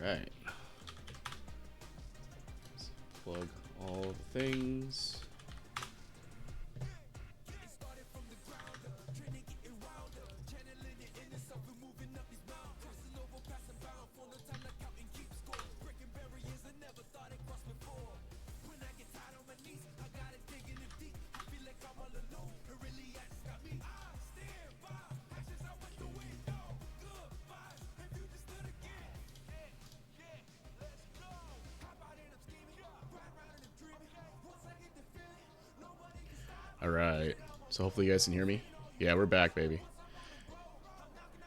Alright. Plug all the things. Alright. So hopefully you guys can hear me. Yeah, we're back, baby.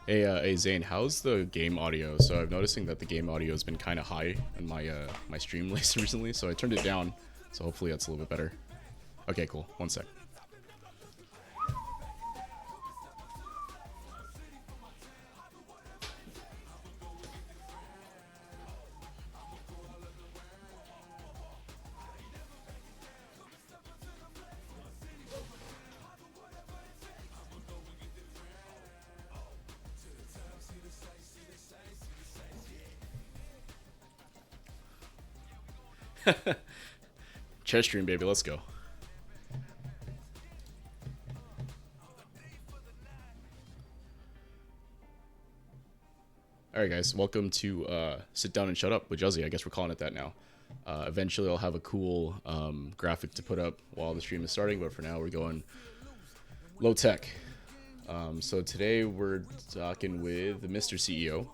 Hey Zane, how's the game audio? So I'm noticing that the game audio has been kind of high in my stream list recently, so I turned it down. So hopefully that's a little bit better. Okay, cool. One sec. Chess stream, baby. Let's go. Alright, guys. Welcome to Sit Down and Shut Up with Juzzy. I guess we're calling it that now. Eventually, I'll have a cool graphic to put up while the stream is starting, but for now, we're going low tech. So today, we're talking with the Mr. CEO.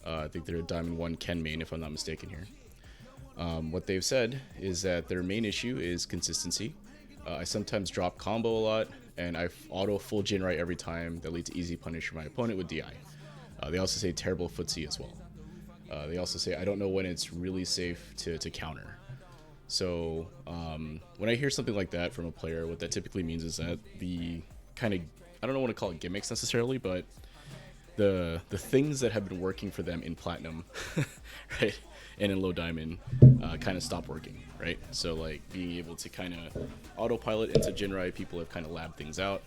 I think they're a Diamond 1 Ken main, if I'm not mistaken here. What they've said is that their main issue is consistency. I sometimes drop combo a lot, and I auto full jinrai every time. That leads to easy punish for my opponent with DI. They also say terrible footsie as well. They also say I don't know when it's really safe to counter. So when I hear something like that from a player, what that typically means is that the kind of, I don't know what to call it gimmicks necessarily, but the things that have been working for them in platinum, right, and in low diamond, kind of stop working, right? So like being able to kind of autopilot into jinrai, people have kind of labbed things out,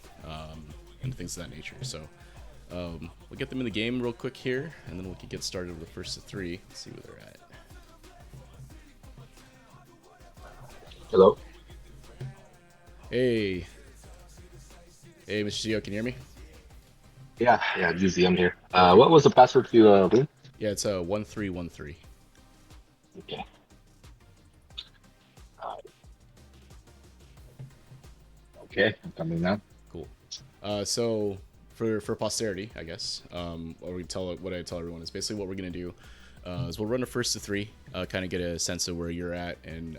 and things of that nature. So we'll get them in the game real quick here, and then we can get started with the first of three. Let's see where they're at. Hello? Hey, Mr. CEO, can you hear me? Yeah, Juicy, I'm here. What was the password to win? Yeah, it's 1313. Okay. Uh, okay, I'm coming now. Cool. So for posterity, I guess, what I tell everyone is basically what we're gonna do is we'll run a first to three, kind of get a sense of where you're at, and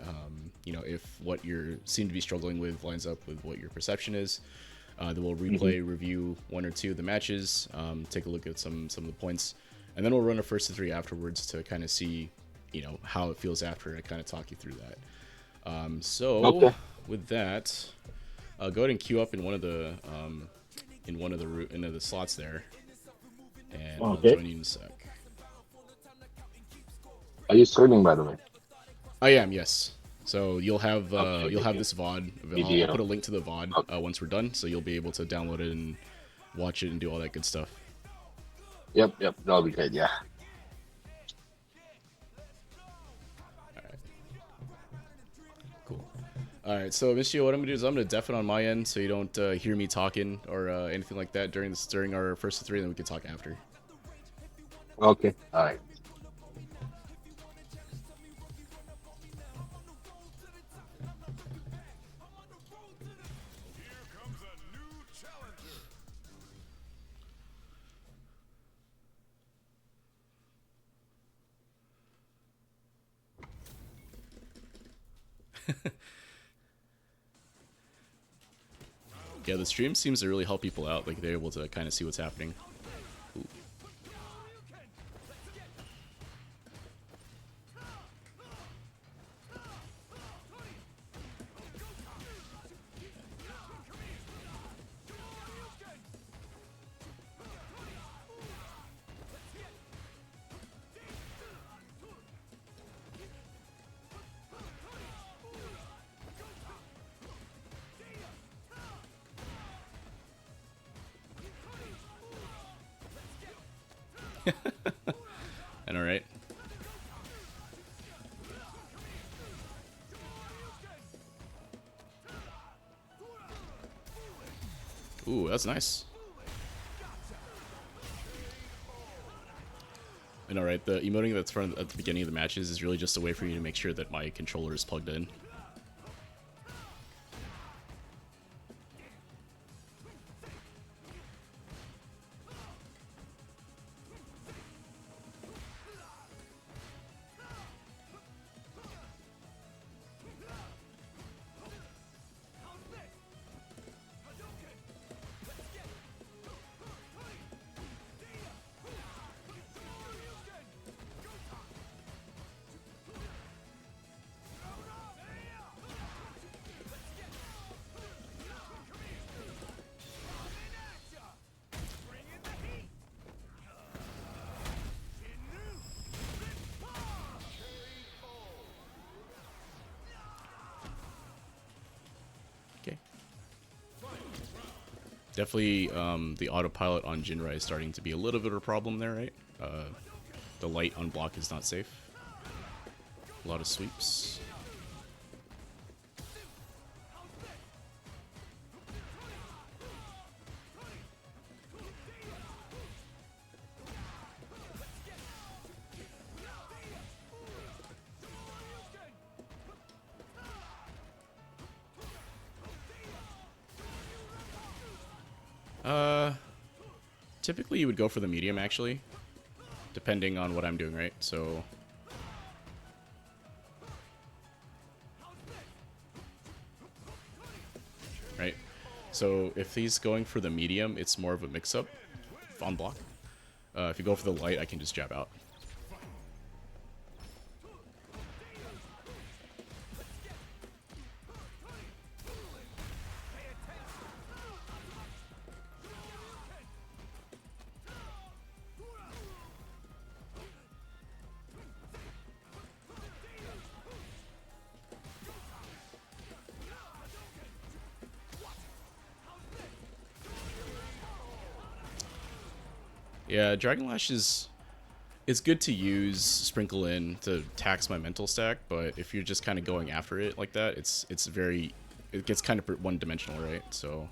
if what you seem to be struggling with lines up with what your perception is. Then we'll replay, review one or two of the matches, take a look at some of the points, and then we'll run a first to three afterwards to kind of see, how it feels after, and kind of talk you through that. Okay. With that, go ahead and queue up in one of the slots there, and I'll Okay. join you in a sec. Are you streaming, by the way? I am, yes. So you'll have Okay, this VOD. I'll video. put a link to the VOD Okay. once we're done, so you'll be able to download it and watch it and do all that good stuff. Yep, that'll be good, yeah. Cool. All right, so Michio, what I'm gonna do is I'm gonna deafen on my end so you don't hear me talking or anything like that during our first three, and then we can talk after. Okay, all right. Yeah, the stream seems to really help people out. Like they're able to kind of see what's happening. Ooh. And all right. Ooh, that's nice. I know, right? The emoting that's front at the beginning of the matches is really just a way for you to make sure that my controller is plugged in. Okay. Definitely, the autopilot on Jinrai is starting to be a little bit of a problem there, right? The light on block is not safe. A lot of sweeps. Typically you would go for the medium, actually, depending on what I'm doing, right? So, right? So if he's going for the medium, it's more of a mix-up on block. If you go for the light, I can just jab out. Yeah, Dragon Lash is... It's good to use, sprinkle in to tax my mental stack, but if you're just kind of going after it like that, it's very... It gets kind of one-dimensional, right? So...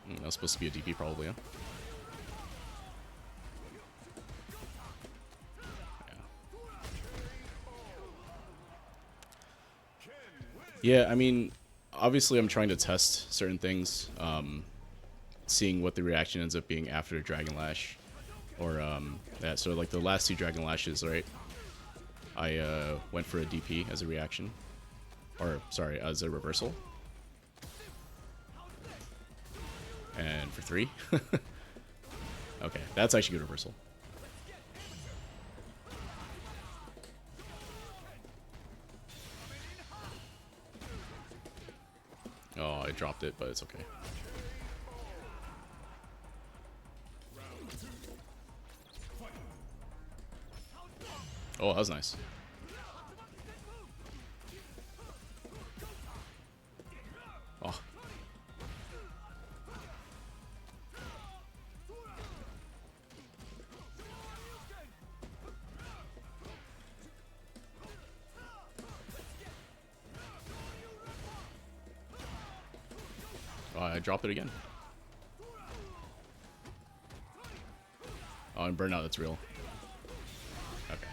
That was supposed to be a DP, probably, huh? Yeah, I mean, obviously I'm trying to test certain things, seeing what the reaction ends up being after Dragon Lash, or that. So like the last two Dragon Lashes, right? I went for a DP as a reaction, or sorry, as a reversal, and for 3. Okay, that's actually good reversal. Oh, I dropped it, but it's okay. Oh, that was nice. Oh. Oh, I dropped it again. Oh, and burnout, that's real. Okay.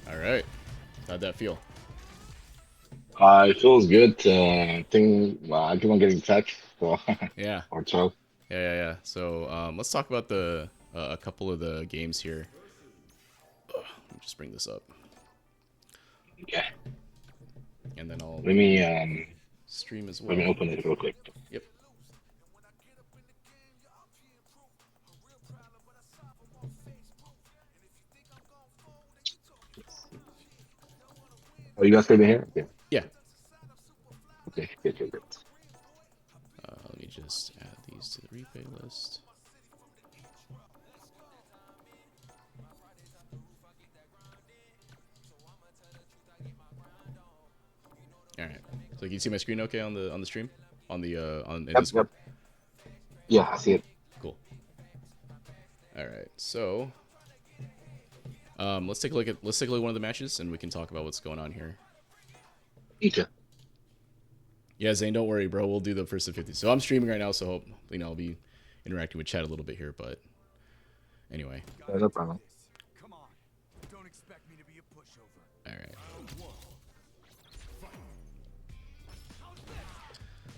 Alright. How'd that feel? It feels good. I think I keep on getting touched, so Yeah. or so. Yeah. So, let's talk about the a couple of the games here. Let me just bring this up. Yeah. And then I'll Let me stream as let me well. open it real quick. Yep. Oh, you guys staying here? Okay. Yeah. Okay. Good, good, good. Let me just add these to the replay list. All right. So can you see my screen okay on the stream, on in Yep, Discord? yep. Yeah, I see it. Cool. All right. So let's take a look at one of the matches, and we can talk about what's going on here. Each. Yeah, Zane, don't worry, bro. We'll do the first of 50. So I'm streaming right now, so hope I'll be interacting with chat a little bit here. But anyway, No problem. Come on. Don't expect me to be a pushover. all right.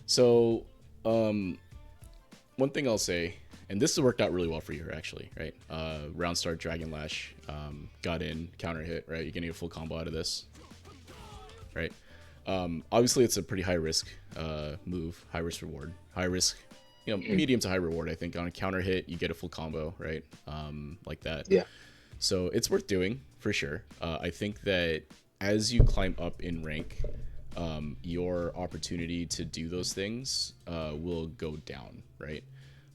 So, one thing I'll say, and this has worked out really well for you, actually, right? Round start, Dragon Lash, got in, counter hit, right? You're getting a full combo out of this, right? Obviously, it's a pretty high risk move, high risk reward, high risk, medium to high reward. I think on a counter hit, you get a full combo, right? Like that. Yeah. So it's worth doing for sure. I think that as you climb up in rank, your opportunity to do those things will go down, right?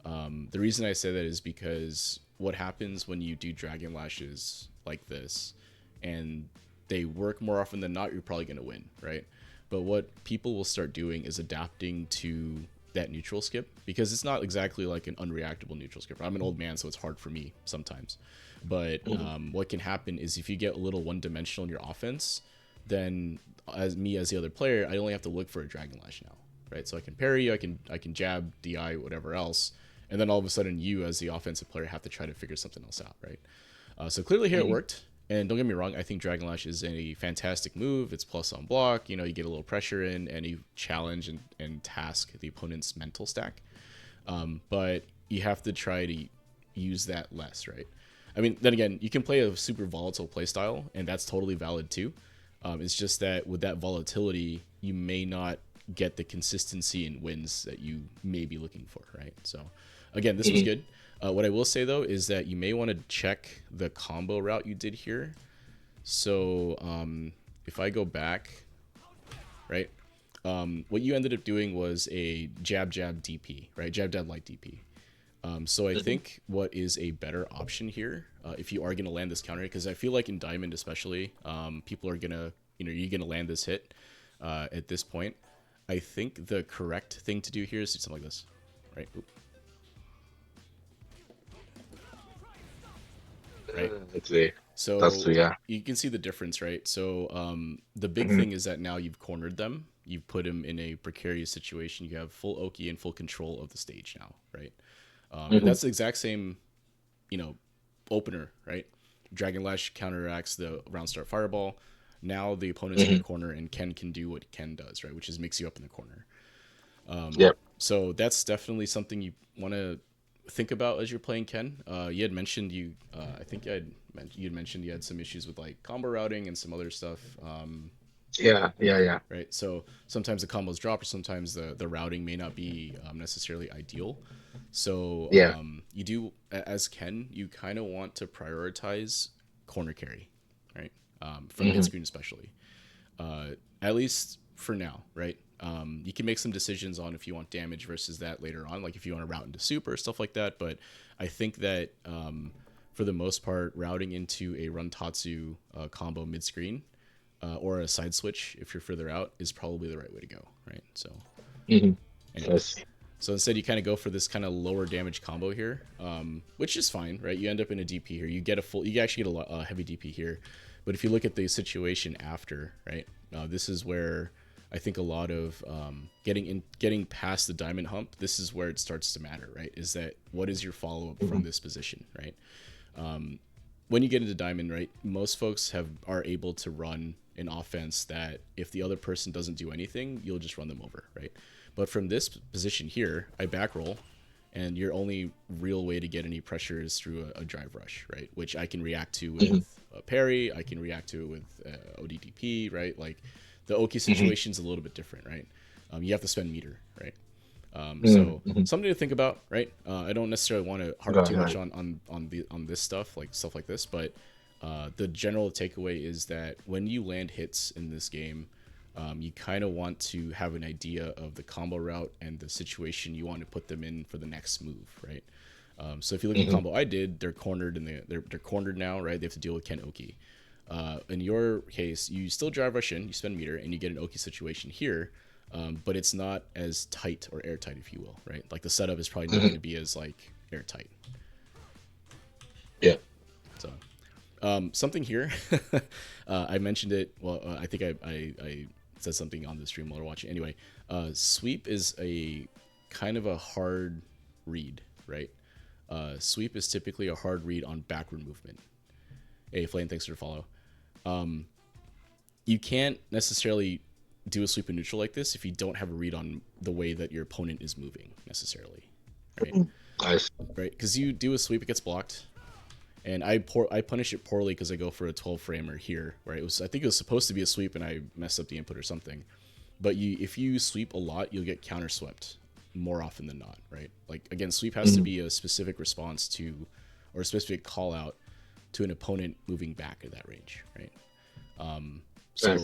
The reason I say that is because what happens when you do Dragon Lashes like this, and they work more often than not, you're probably going to win, right? But what people will start doing is adapting to that neutral skip, because it's not exactly like an unreactable neutral skip. I'm an old man, so it's hard for me sometimes. But what can happen is if you get a little one-dimensional in your offense, then as the other player, I only have to look for a Dragon Lash now, right? So I can parry, I can jab, DI, whatever else, and then all of a sudden you as the offensive player have to try to figure something else out, right? So clearly here it worked. And don't get me wrong, I think Dragon Lash is a fantastic move. It's plus on block. You get a little pressure in, and you challenge and task the opponent's mental stack. But you have to try to use that less, right? I mean, then again, you can play a super volatile playstyle, and that's totally valid too. It's just that with that volatility, you may not get the consistency in wins that you may be looking for, right? So, again, this was good. What I will say, though, is that you may want to check the combo route you did here. So if I go back, right, what you ended up doing was a jab, jab, DP, right? Jab, jab, light DP. So I think what is a better option here, if you are going to land this counter, because I feel like in Diamond especially, people are going to, you're going to land this hit at this point. I think the correct thing to do here is do something like this, right? Oop. Right. Let's see. So That's true, yeah. you can see the difference, right? So the big thing is that now you've cornered them. You've put them in a precarious situation. You have full Oki and full control of the stage now, right? And that's the exact same, opener, right? Dragon Lash counteracts the round start fireball. Now the opponent's in the corner, and Ken can do what Ken does, right? Which is mix you up in the corner. Yep. So that's definitely something you want to think about as you're playing Ken. You had mentioned I think you had mentioned you had some issues with like combo routing and some other stuff. Yeah. Right. So sometimes the combos drop, or sometimes the routing may not be necessarily ideal. So Yeah. you do, as Ken, you kind of want to prioritize corner carry, right? From mid screen especially. At least for now, right? You can make some decisions on if you want damage versus that later on, like if you want to route into super, stuff like that. But I think that for the most part, routing into a Run Tatsu combo mid screen or a side switch if you're further out is probably the right way to go, right? So, anyways. Yes. So instead, you kind of go for this kind of lower damage combo here, which is fine, right? You end up in a DP here. You actually get a heavy DP here. But if you look at the situation after, right, this is where I think a lot of getting past the diamond hump, this is where it starts to matter, right? Is that what is your follow up from this position, right? When you get into diamond, right, most folks are able to run an offense that if the other person doesn't do anything, you'll just run them over, right? But from this position here, I back roll, and your only real way to get any pressure is through a drive rush, right? Which I can react to with a parry, I can react to it with ODDP, right? Like the Oki situation's a little bit different, right? You have to spend meter, right? So something to think about, right? I don't necessarily want to harp too much on this stuff like this, but The general takeaway is that when you land hits in this game, you kind of want to have an idea of the combo route and the situation you want to put them in for the next move, right? So if you look at the combo I did, they're cornered and they're cornered now, right? They have to deal with Ken Oki. In your case, you still drive rush in, you spend meter, and you get an Oki situation here, but it's not as tight or airtight, if you will, right? Like the setup is probably not going to be as like airtight. Yeah. So something here, I mentioned it. Well, I think I said something on the stream while we're watching. Anyway, sweep is a kind of a hard read, right? Sweep is typically a hard read on backward movement. Hey, Flame, thanks for the follow. You can't necessarily do a sweep in neutral like this if you don't have a read on the way that your opponent is moving necessarily, right? Nice. Right, because you do a sweep, it gets blocked, and I punish it poorly because I go for a 12 framer here, where I think it was supposed to be a sweep and I messed up the input or something. But if you sweep a lot, you'll get counter swept more often than not, right? Like again, sweep has to be a specific response to, or a specific call out to an opponent moving back at that range, right? So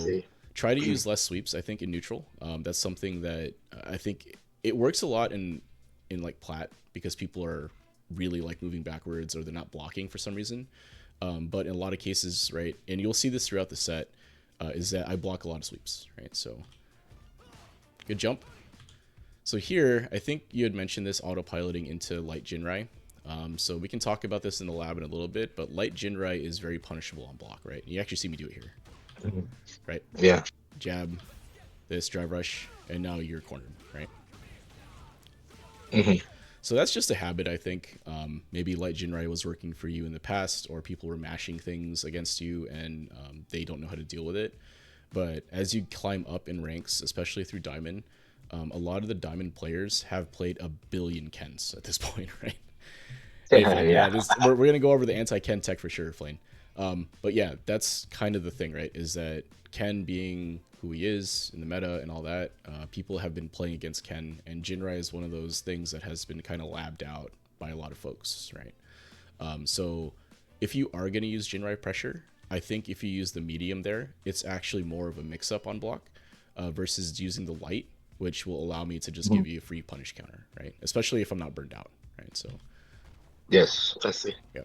try to use less sweeps, I think, in neutral. That's something that I think it works a lot in like plat because people are really like moving backwards or they're not blocking for some reason. But in a lot of cases, right, and you'll see this throughout the set, is that I block a lot of sweeps, right? So good jump. So here, I think you had mentioned this autopiloting into light jinrai. So we can talk about this in the lab in a little bit, but light jinrai is very punishable on block, right? You actually see me do it here, right? Yeah. Jab, this drive rush, and now you're cornered, right? So that's just a habit, I think. Maybe light jinrai was working for you in the past, or people were mashing things against you and they don't know how to deal with it. But as you climb up in ranks, especially through Diamond, a lot of the Diamond players have played a billion Kens at this point, right? Hey, Flane, yeah, we're going to go over the anti-Ken tech for sure, Flane. But yeah, that's kind of the thing, right? Is that Ken being who he is in the meta and all that, people have been playing against Ken, and Jinrai is one of those things that has been kind of labbed out by a lot of folks, right? So if you are going to use Jinrai pressure, I think if you use the medium there, it's actually more of a mix-up on block versus using the light, which will allow me to just give you a free punish counter, right? Especially if I'm not burned out, right? So yes, I see. yeah.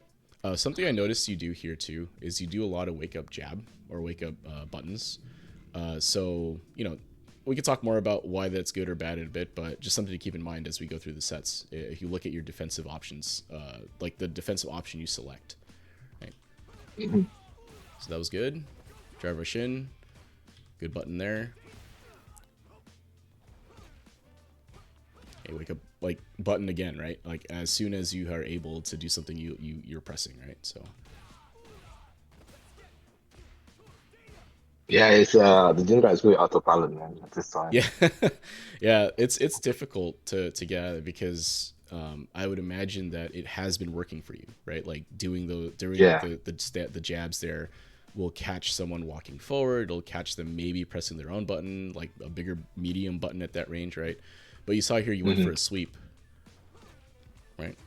Something I noticed you do here too is you do a lot of wake up jab or wake up buttons. So, you know, we could talk more about why that's good or bad in a bit, but just something to keep in mind as we go through the sets. If you look at your defensive options, like the defensive option you select, right? So that was good. Drive rush in. Good button there. Okay, wake up, like button again, right? Like as soon as you are able to do something, you're pressing, right? So Yeah, it's the Jinra is really autopilot, man, at this time. yeah, yeah, it's difficult to get at it because I would imagine that it has been working for you, right? Like doing the jabs there will catch someone walking forward. It'll catch them maybe pressing their own button, like a bigger medium button at that range, right? But you saw here you went for a sweep, right?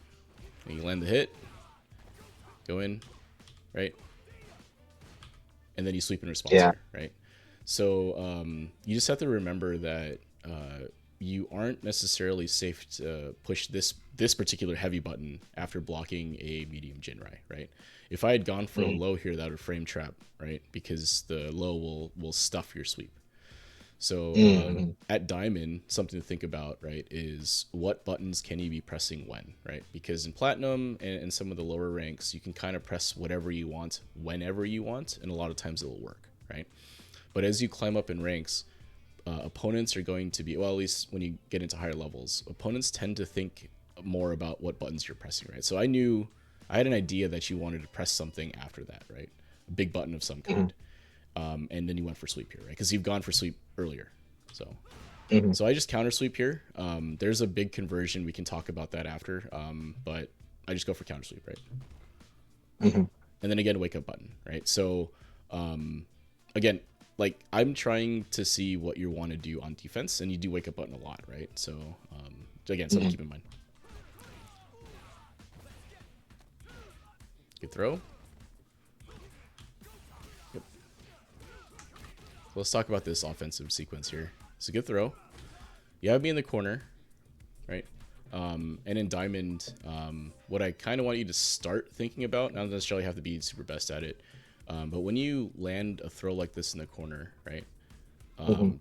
And you land the hit, go in, right? And then you sweep in response here, right? So you just have to remember that you aren't necessarily safe to push this particular heavy button after blocking a medium Jinrai, right? If I had gone for a low here, that would frame trap, right? Because the low will stuff your sweep. So at Diamond, something to think about, right, is what buttons can you be pressing when, right? Because in Platinum and some of the lower ranks, you can kind of press whatever you want, whenever you want, and a lot of times it will work, right? But as you climb up in ranks, opponents are going to be, well, at least when you get into higher levels, opponents tend to think more about what buttons you're pressing, right? So I had an idea that you wanted to press something after that, right? A big button of some kind. And then you went for sweep here, right? Because you've gone for sweep earlier. So so I just counter sweep here. There's a big conversion. We can talk about that after. But I just go for counter sweep, right? And then again, wake up button, right? So again, like I'm trying to see what you want to do on defense, and you do wake up button a lot, right? So again, something to keep in mind. Good throw. let's talk about this offensive sequence here. It's a good throw. You have me in the corner, right? And in Diamond, what I kind of want you to start thinking about, not necessarily have to be super best at it, but when you land a throw like this in the corner, right?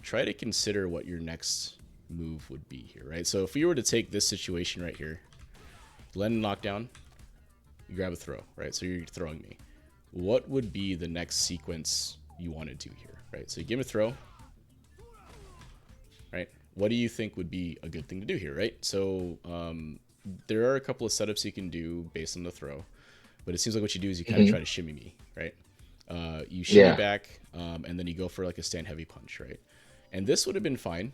Try to consider what your next move would be here, right? So if we were to take this situation right here, land a knockdown, you grab a throw, right? So you're throwing me. What would be the next sequence you want to do here, right? So you give me a throw, right? What do you think would be a good thing to do here, right? So there are a couple of setups you can do based on the throw, but it seems like what you do is you kind of try to shimmy me, right? You shimmy back, and then you go for like a stand heavy punch, right? And this would have been fine,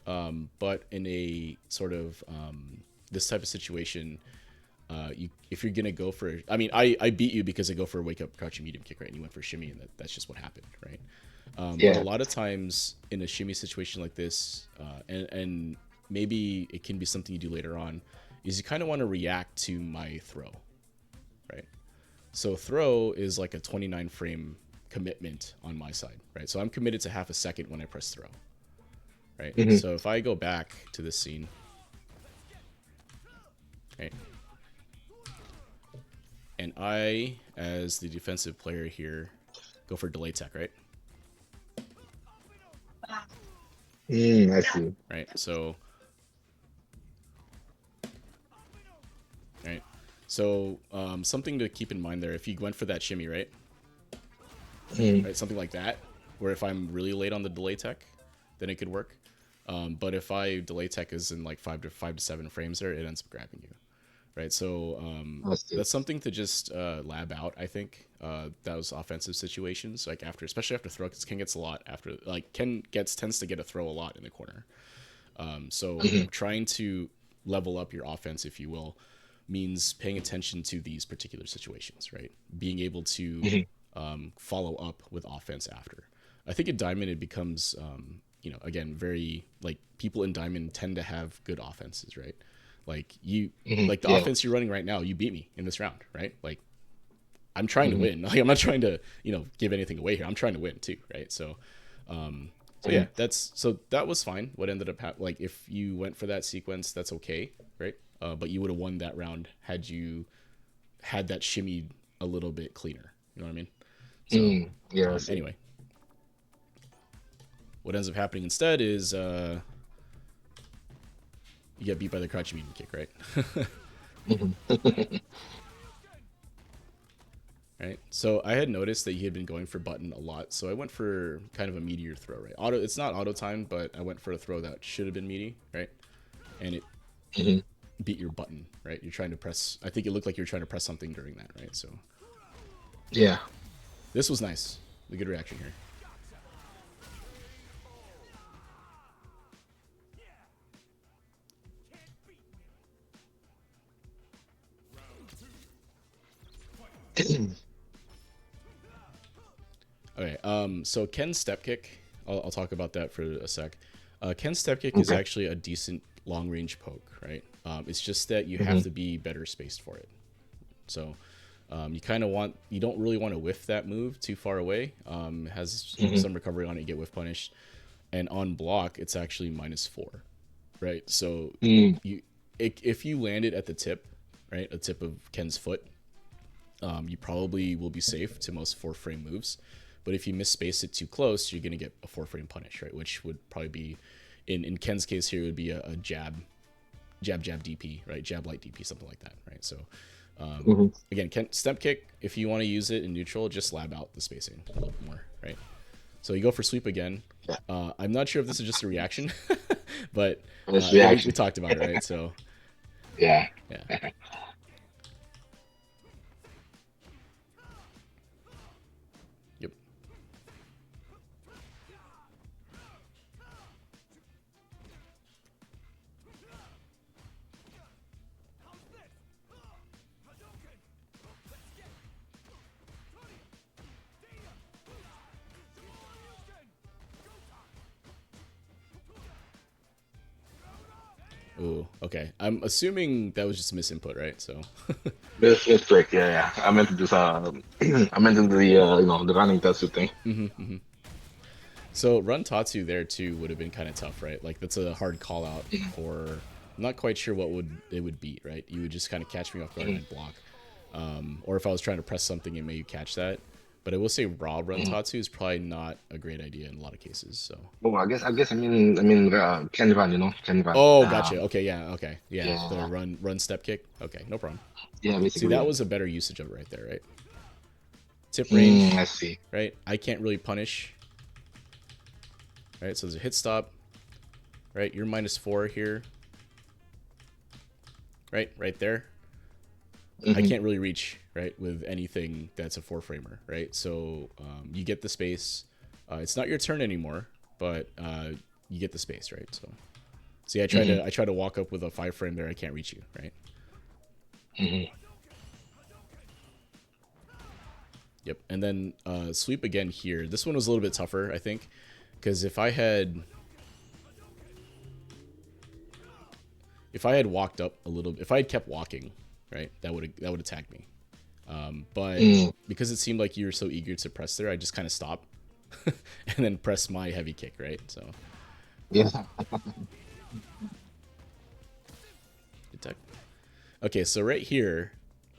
but in a sort of this type of situation, if you're gonna go for, I mean, I beat you because I go for a wake up crouching medium kick, right? And you went for a shimmy, and that's just what happened, right? But a lot of times in a shimmy situation like this, and maybe it can be something you do later on, is you kind of want to react to my throw, right? So throw is like a 29 frame commitment on my side, right? So I'm committed to half a second when I press throw, right? So if I go back to this scene, right? And I, as the defensive player here, go for delay tech, right? I see. Right, so... Right, so something to keep in mind there, if you went for that shimmy, right? Right, something like that, where if I'm really late on the delay tech, then it could work. But if I delay tech is in like 5 to 7 frames there, it ends up grabbing you. Right, so that's something to just lab out. I think those offensive situations, like especially after throw, because Ken gets a lot after, like tends to get a throw a lot in the corner. So trying to level up your offense, if you will, means paying attention to these particular situations, right? Being able to follow up with offense after. I think in Diamond it becomes, again, very like people in Diamond tend to have good offenses, right? Like like the offense you're running right now, you beat me in this round, right? Like I'm trying to win. Like I'm not trying to, give anything away here. I'm trying to win too, right? So, yeah, that was fine. What ended up like if you went for that sequence, that's okay, right? But you would have won that round had you had that shimmy a little bit cleaner. You know what I mean? So anyway, what ends up happening instead is you get beat by the crouching medium kick, right? Right. So I had noticed that he had been going for button a lot, so I went for kind of a meteor throw, right? It's not auto timed, but I went for a throw that should have been meaty, right? And it beat your button, right? You're trying to press. I think it looked like you were trying to press something during that, right? So yeah, this was nice. A good reaction here. Okay, so Ken's step kick, I'll talk about that for a sec. Ken's step kick is actually a decent long range poke, right? It's just that you have to be better spaced for it. So you don't really want to whiff that move too far away. It has some recovery on it, you get whiff punished. And on block, it's actually -4, right? So if you land it at the tip, right, a tip of Ken's foot, you probably will be safe to most 4-frame moves. But if you misspace it too close, you're going to get a 4-frame punish, right? Which would probably be, in Ken's case here, would be a jab DP, right? Jab light DP, something like that, right? So, again, step kick, if you want to use it in neutral, just lab out the spacing a little bit more, right? So you go for sweep again. I'm not sure if this is just a reaction, but we talked about it, right? So, yeah. Yep. Ooh, okay. I'm assuming that was just a misinput, right? So. Mistake, yeah. I meant to do the the running tetsu thing. So run Tatsu there too would have been kind of tough, right? Like that's a hard call out for. I'm not quite sure what it would beat, right? You would just kind of catch me off guard and I'd block, or if I was trying to press something and maybe catch that. But I will say raw run Tatsu is probably not a great idea in a lot of cases. So. Oh, I can run, can run. Oh, gotcha. Okay, yeah. The Yeah, run step kick. Okay, no problem. yeah, See, basically, that yeah. was a better usage of it right there, right? Tip range, I see. right? I can't really punish, right? So there's a hit stop, right? You're -4 here, right? Right there. I Mm-hmm. can't really reach, right, with anything that's a 4-framer, right? So you get the space. It's not your turn anymore, but you get the space, right? So see, I try to walk up with a 5-frame there. I can't reach you, right? Mm-hmm. Yep. And then sweep again here. This one was a little bit tougher, I think, because if I had walked up a little, if I had kept walking, right, that would attack me. But because it seemed like you were so eager to press there, I just kind of stopped and then press my heavy kick, right? So Yeah. attack. Okay, so right here,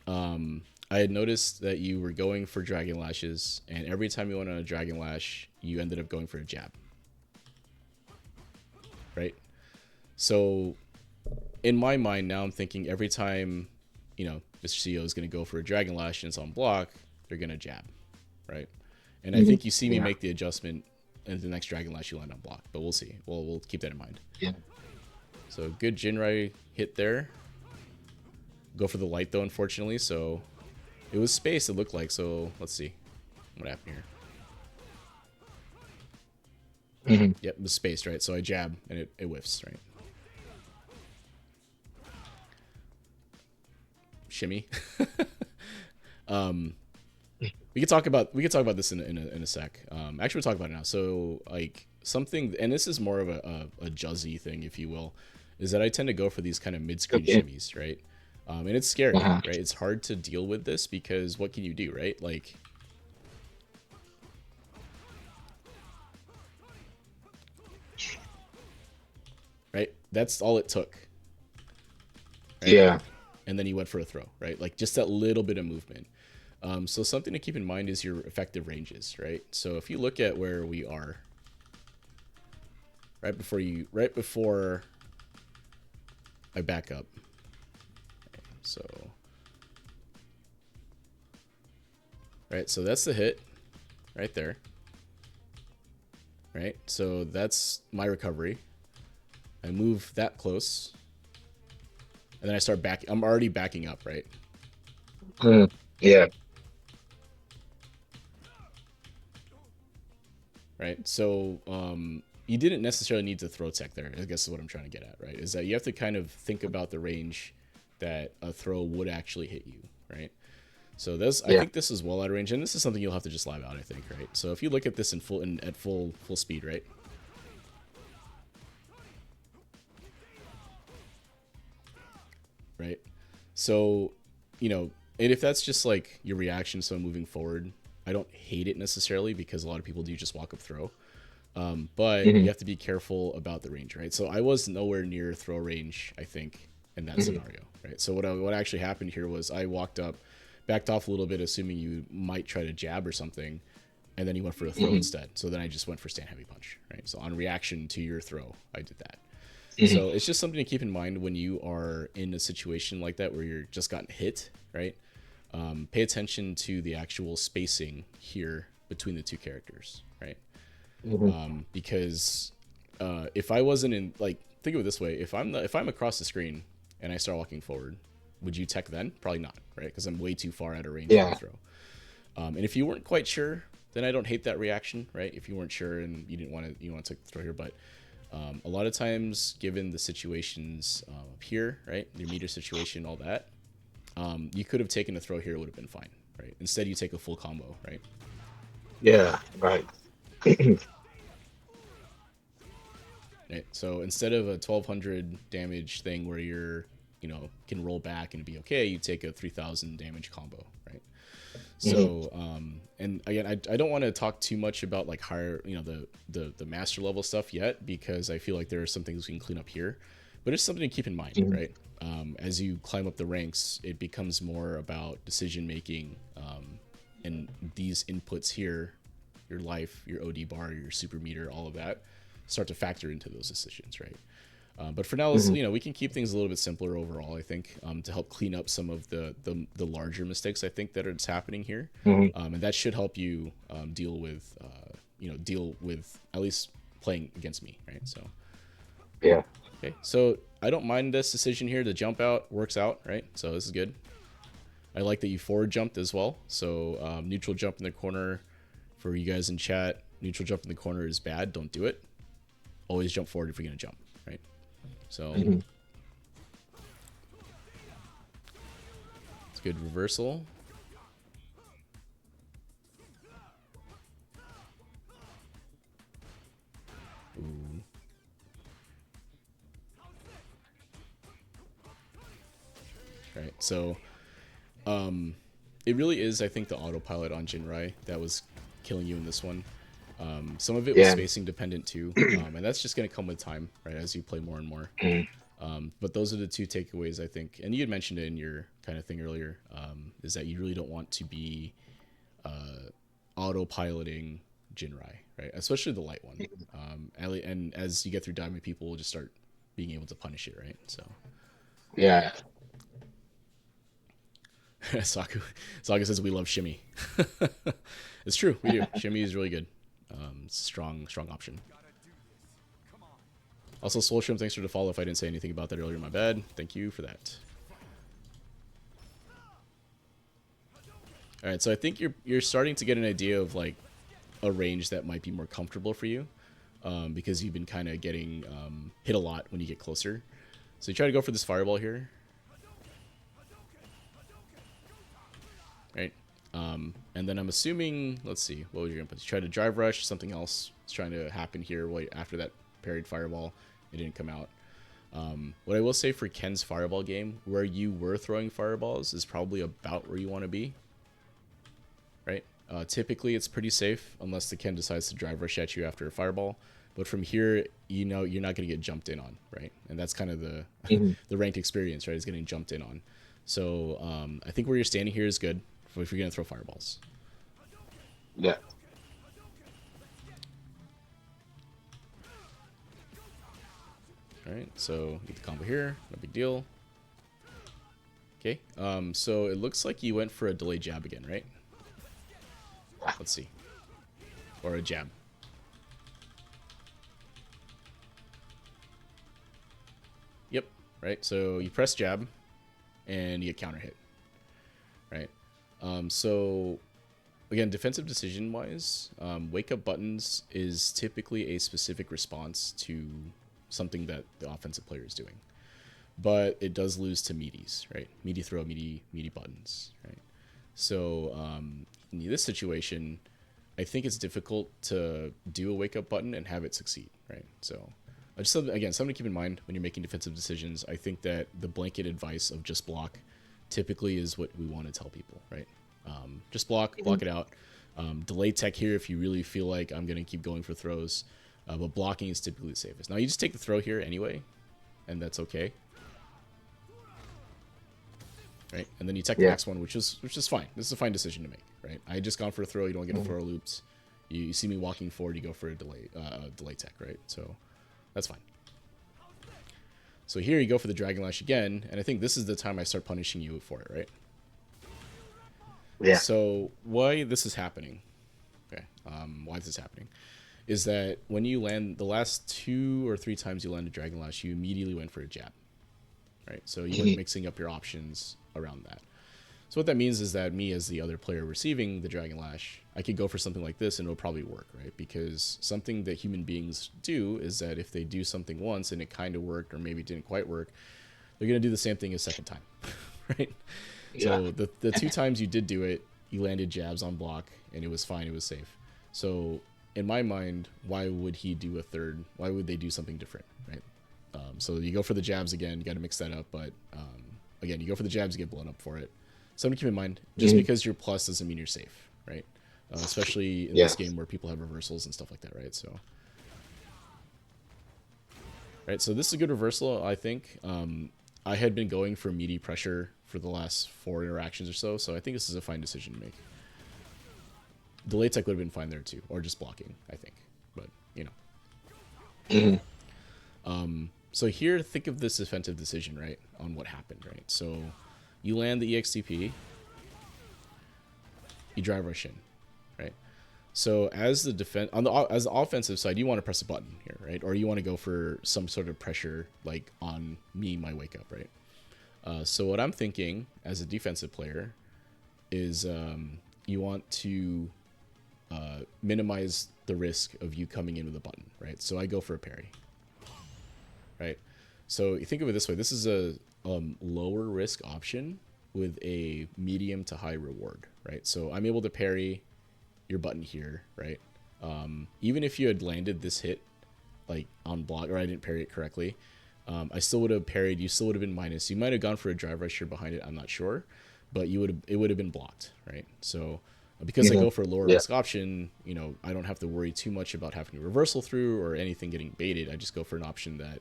I had noticed that you were going for Dragon Lashes, and every time you went on a Dragon Lash, you ended up going for a jab. Right? So, in my mind, now I'm thinking every time, Mr. CEO is going to go for a Dragon Lash and it's on block, they're going to jab. Right? And I think you see me Yeah. make the adjustment, and the next Dragon Lash you land on block, but we'll see. We'll keep that in mind. Yeah. So, good Jinrai hit there. Go for the light, though, unfortunately, so. It was space, it looked like, so let's see what happened here. Mm-hmm. Yep, it was spaced, right? So I jab, and it whiffs, right? Shimmy. We could talk about this in a sec. Actually, we'll talk about it now. So, like, something, and this is more of a juzzy thing, if you will, is that I tend to go for these kind of mid-screen Okay. shimmies, right? And it's scary, Uh-huh. right? It's hard to deal with this because what can you do, right? Like, right? That's all it took. Right? Yeah. And then you went for a throw, right? Like just that little bit of movement. So something to keep in mind is your effective ranges, right? So if you look at where we are, right before I back up. So, right, so that's the hit right there. Right, so that's my recovery. I move that close, and then I start back. I'm already backing up, right? Yeah. Right. So you didn't necessarily need to throw tech there. I guess is what I'm trying to get at, right? Is that you have to kind of think about the range that a throw would actually hit you, right? So I think this is well out of range, and this is something you'll have to just live out, I think, right? So if you look at this at full speed, right? Right. So, and if that's just like your reaction, so moving forward, I don't hate it necessarily because a lot of people do just walk up throw. But you have to be careful about the range, right? So I was nowhere near throw range, I think, in that scenario, right? So what actually happened here was I walked up, backed off a little bit, assuming you might try to jab or something, and then you went for a throw instead. So then I just went for stand heavy punch, right? So on reaction to your throw, I did that. So it's just something to keep in mind when you are in a situation like that where you're just gotten hit, right? Pay attention to the actual spacing here between the two characters, right? Because if I wasn't in, like, think of it this way: if I'm across the screen and I start walking forward, would you tech then? Probably not, right? Because I'm way too far out of range for a throw. And if you weren't quite sure, then I don't hate that reaction, right? If you weren't sure and you want to take the throw here, but a lot of times, given the situations up here, right, your meter situation, all that, you could have taken a throw here; it would have been fine, right? Instead, you take a full combo, right? Yeah. Right. Right. So instead of a 1200 damage thing where you're, can roll back and be okay, you take a 3,000 damage combo, right? So and again, I don't want to talk too much about like higher, the master level stuff yet, because I feel like there are some things we can clean up here, but it's something to keep in mind, right? As you climb up the ranks, it becomes more about decision making, and these inputs here, your life, your OD bar, your super meter, all of that start to factor into those decisions, right? But for now, we can keep things a little bit simpler overall, I think, to help clean up some of the larger mistakes I think that are happening here, and that should help you deal with at least playing against me, right? So Yeah. okay, so I don't mind this decision here. The jump out works out, right? So this is good. I like that you forward jumped as well. So neutral jump in the corner for you guys in chat. Neutral jump in the corner is bad. Don't do it. Always jump forward if you're gonna jump, right? So it's good reversal. Ooh. Right, so it really is, I think, the autopilot on Jinrai that was killing you in this one. Some of it was spacing dependent too, and that's just going to come with time, right, as you play more and more. But those are the two takeaways, I think, and you had mentioned it in your kind of thing earlier, is that you really don't want to be autopiloting Jinrai, right, especially the light one. And as you get through Diamond, people will just start being able to punish it, right? So Yeah. Saku says we love Shimmy. It's true, we do. Shimmy is really good. Strong option. Also, Soul Shrimp, thanks for the follow. If I didn't say anything about that earlier, my bad. Thank you for that. All right, so I think you're starting to get an idea of like a range that might be more comfortable for you, because you've been kind of getting hit a lot when you get closer. So you try to go for this fireball here. Right, and then I'm assuming, let's see, what was you gonna put? You try to drive rush, something else is trying to happen here. After that parried fireball, it didn't come out. What I will say for Ken's fireball game, where you were throwing fireballs is probably about where you want to be. Right, typically it's pretty safe unless the Ken decides to drive rush at you after a fireball. But from here, you're not going to get jumped in on, right? And that's kind of the the ranked experience, right? Is getting jumped in on. So I think where you're standing here is good if you're going to throw fireballs. Yeah. All right, so get the combo here, no big deal. Okay, so it looks like you went for a delayed jab again, right? Let's see. Or a jab. Yep, right, so you press jab, and you get counter hit, right? So again, defensive decision wise, wake up buttons is typically a specific response to something that the offensive player is doing, but it does lose to meaties, right? Meaty throw, meaty buttons, right? So in this situation, I think it's difficult to do a wake up button and have it succeed, right? So just again, something to keep in mind when you're making defensive decisions. I think that the blanket advice of just block typically is what we want to tell people, right? Just block it out. Delay tech here if you really feel like I'm going to keep going for throws, but blocking is typically the safest. Now you just take the throw here anyway, and that's okay, right? And then you tech the next one, which is fine. This is a fine decision to make, right? I just gone for a throw. You don't get a throw loops. You see me walking forward, you go for a delay tech, right? So that's fine. So here you go for the Dragon Lash again, and I think this is the time I start punishing you for it, right? Yeah. So why this is happening, okay, why this is happening, is that when you land, the last 2 or 3 times you landed Dragon Lash, you immediately went for a jab, right? So you weren't mixing up your options around that. So what that means is that me, as the other player receiving the Dragon Lash, I could go for something like this and it'll probably work, right? Because something that human beings do is that if they do something once and it kind of worked or maybe didn't quite work, they're going to do the same thing a second time, right? So the 2 times you did do it, you landed jabs on block and it was fine, it was safe. So in my mind, why would he do a third? Why would they do something different, right? So you go for the jabs again, you got to mix that up, but again, you go for the jabs, you get blown up for it. Something to keep in mind, just because you're plus doesn't mean you're safe, right? Especially in this game where people have reversals and stuff like that, right? So, right, so this is a good reversal, I think. I had been going for meaty pressure for the last 4 interactions or so I think this is a fine decision to make. Delay tech would have been fine there too, or just blocking, I think. But, you know. So here, think of this defensive decision, right, on what happened, right? So you land the EXTP, you drive rush in, right? So as the as the offensive side, you want to press a button here, right? Or you want to go for some sort of pressure, like on me, my wake up, right? So what I'm thinking as a defensive player is you want to minimize the risk of you coming in with a button, right? So I go for a parry, right? So you think of it this way: this is a lower risk option with a medium to high reward, right? So I'm able to parry your button here, right? Even if you had landed this hit like on block, or I didn't parry it correctly, I still would have parried. You still would have been minus. You might have gone for a drive rush here behind it. I'm not sure, but it would have been blocked, right? So because I go for a lower risk option, you know, I don't have to worry too much about having to reversal through or anything getting baited. I just go for an option that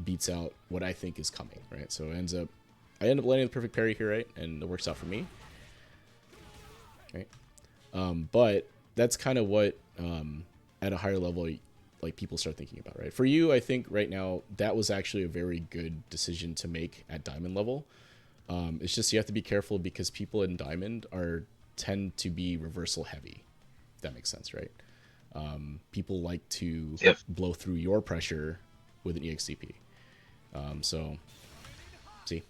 beats out what I think is coming, right? So I end up landing the perfect parry here, right? And it works out for me, right? But that's kind of what at a higher level, like, people start thinking about, right? For you, I think right now that was actually a very good decision to make at diamond level. It's just you have to be careful because people in diamond tend to be reversal heavy. If that makes sense, right? People like to blow through your pressure with an EXTP. So, see,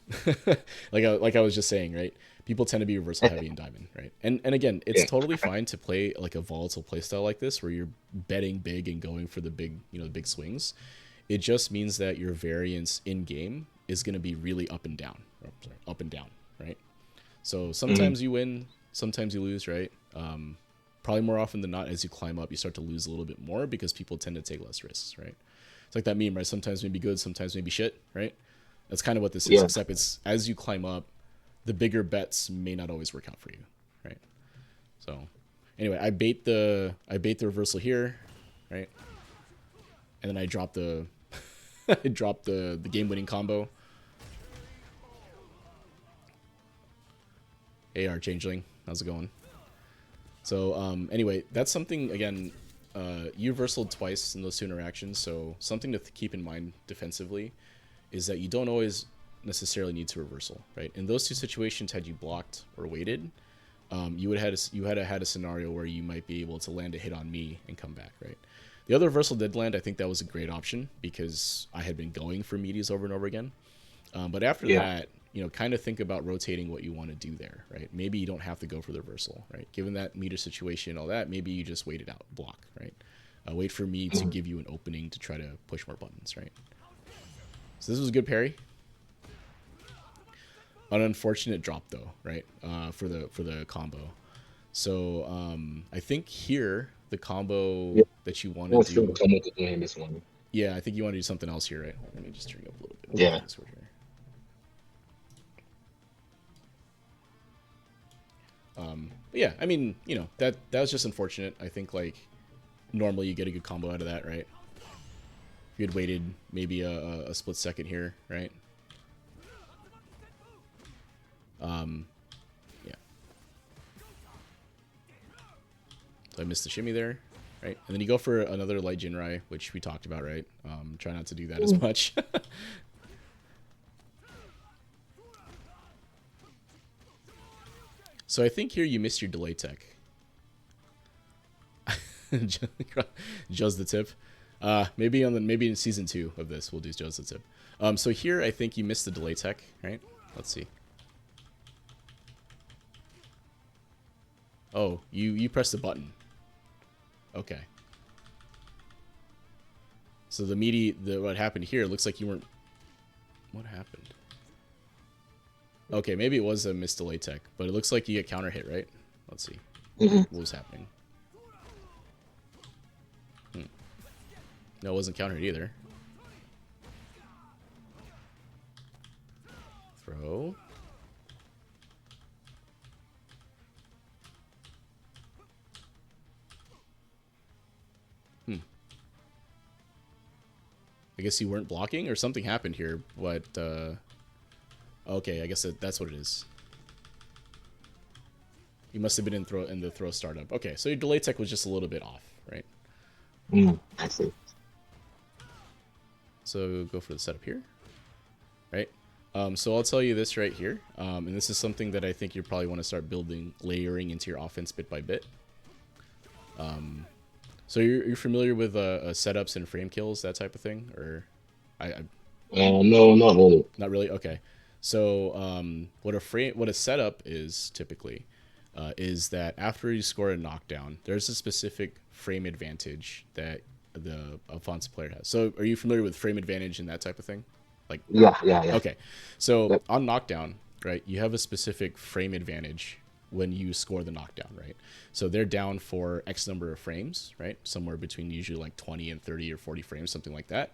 like I was just saying, right? People tend to be reversal heavy in diamond, right? And again, it's totally fine to play like a volatile playstyle like this, where you're betting big and going for the big, you know, the big swings. It just means that your variance in game is going to be really up and down, up and down, right? So sometimes you win, sometimes you lose, right? Probably more often than not, as you climb up, you start to lose a little bit more because people tend to take less risks, right? It's like that meme, right? Sometimes maybe good, sometimes maybe shit, right? That's kind of what this is, except it's as you climb up, the bigger bets may not always work out for you, right? So anyway, I bait the reversal here, right? And then I drop the I drop the game winning combo. Hey, our changeling, how's it going? So anyway, that's something, again, you reversaled twice in those 2 interactions, so something to keep in mind defensively is that you don't always necessarily need to reversal, right? In those 2 situations, had you blocked or waited, you would have had a scenario where you might be able to land a hit on me and come back, right? The other reversal did land. I think that was a great option because I had been going for meaties over and over again. But after that, you know, kind of think about rotating what you want to do there, right? Maybe you don't have to go for the reversal, right? Given that meter situation and all that, maybe you just wait it out, block, right? Wait for me to give you an opening to try to push more buttons, right? So this was a good parry. An unfortunate drop though, right? For the combo. So I think here the combo that you want to do. Yeah, I think you want to do something else here, right? Let me just turn you up a little bit. Yeah. Discord here. But yeah, I mean, you know, that was just unfortunate. I think, like, normally you get a good combo out of that, right? If you had waited maybe a split second here, right? Yeah. So I missed the shimmy there, right? And then you go for another light jinrai, which we talked about, right? Try not to do that as much. So I think here you missed your delay tech. Joe's the tip. Maybe in season 2 of this we'll do Joe's the tip. So here I think you missed the delay tech, right? Let's see. Oh, you pressed the button. Okay. So what happened here? It looks like you weren't. What happened? Okay, maybe it was a missed delay tech, but it looks like you get counter hit, right? Let's see. What was happening? No, it wasn't counter hit either. Throw. I guess you weren't blocking or something happened here, but okay, I guess that's what it is. You must have been in the throw startup. Okay, so your delay tech was just a little bit off, right? I see. So go for the setup here, right? So I'll tell you this right here, and this is something that I think you probably want to start building, layering into your offense bit by bit. So you're familiar with setups and frame kills, that type of thing, or I No, not really. not really. Okay, so what a setup is typically is that after you score a knockdown, there's a specific frame advantage that the offensive player has. So are you familiar with frame advantage and that type of thing? Like, Yeah. okay, so Yep. on knockdown, right, you have a specific frame advantage when you score the knockdown, right? So they're down for X number of frames, right? Somewhere between usually like 20 and 30 or 40 frames, something like that.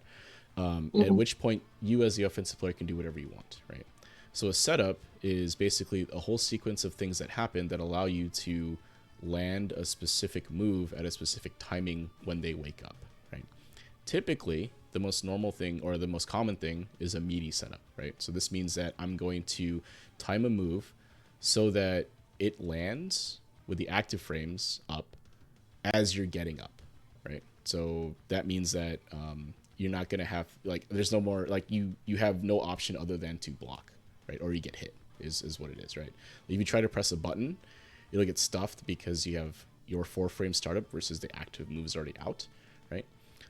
At which point you as the offensive player can do whatever you want, right? So a setup is basically a whole sequence of things that happen that allow you to land a specific move at a specific timing when they wake up, right? Typically, the most normal thing or the most common thing is a meaty setup, right? So this means that I'm going to time a move so that it lands with the active frames up as you're getting up, right? So that means that you're not gonna have like there's no more like you have no option other than to block, right? Or you get hit is what it is, right? If you try to press a button, it'll get stuffed because you have your 4-frame startup versus the active moves already out, right?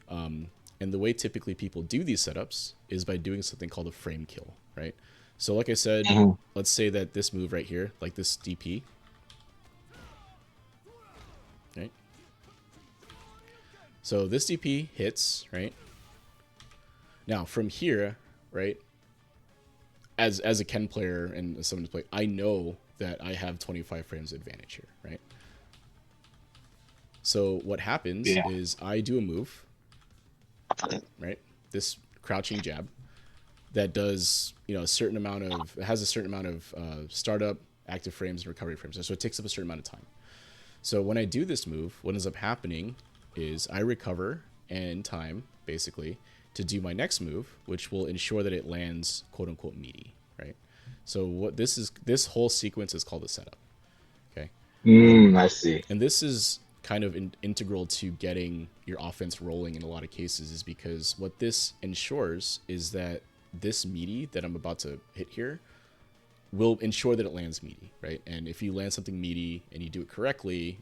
And the way typically people do these setups is by doing something called a frame kill, right? So like I said, let's say that this move right here, like this DP, right? So this DP hits, right? Now from here, right? As a Ken player and as someone to play, I know that I have 25 frames advantage here, right? So what happens Yeah. is I do a move, right? This crouching jab that does, a certain amount of, it has a certain amount of startup, active frames, and recovery frames. So it takes up a certain amount of time. So when I do this move, what ends up happening is I recover and time, basically, to do my next move, which will ensure that it lands quote unquote meaty, right? So what this whole sequence is called a setup. Okay. I see. And this is kind of integral to getting your offense rolling in a lot of cases, is because what this ensures is that this meaty that I'm about to hit here will ensure that it lands meaty, right? And if you land something meaty and you do it correctly,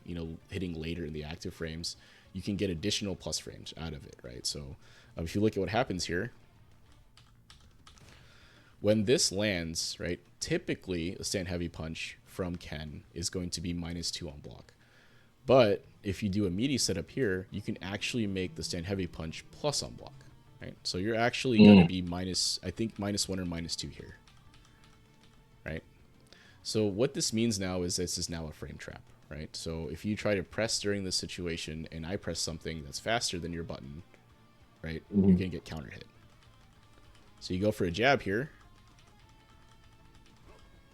hitting later in the active frames, you can get additional plus frames out of it, right? So if you look at what happens here, when this lands, right, typically a stand heavy punch from Ken is going to be -2 on block. But if you do a meaty setup here, you can actually make the stand heavy punch plus on block, right? So you're actually going to be I think -1 or -2 here, right? So what this means now is this is now a frame trap, right? So if you try to press during this situation and I press something that's faster than your button, right, you're going to get counter hit. So you go for a jab here.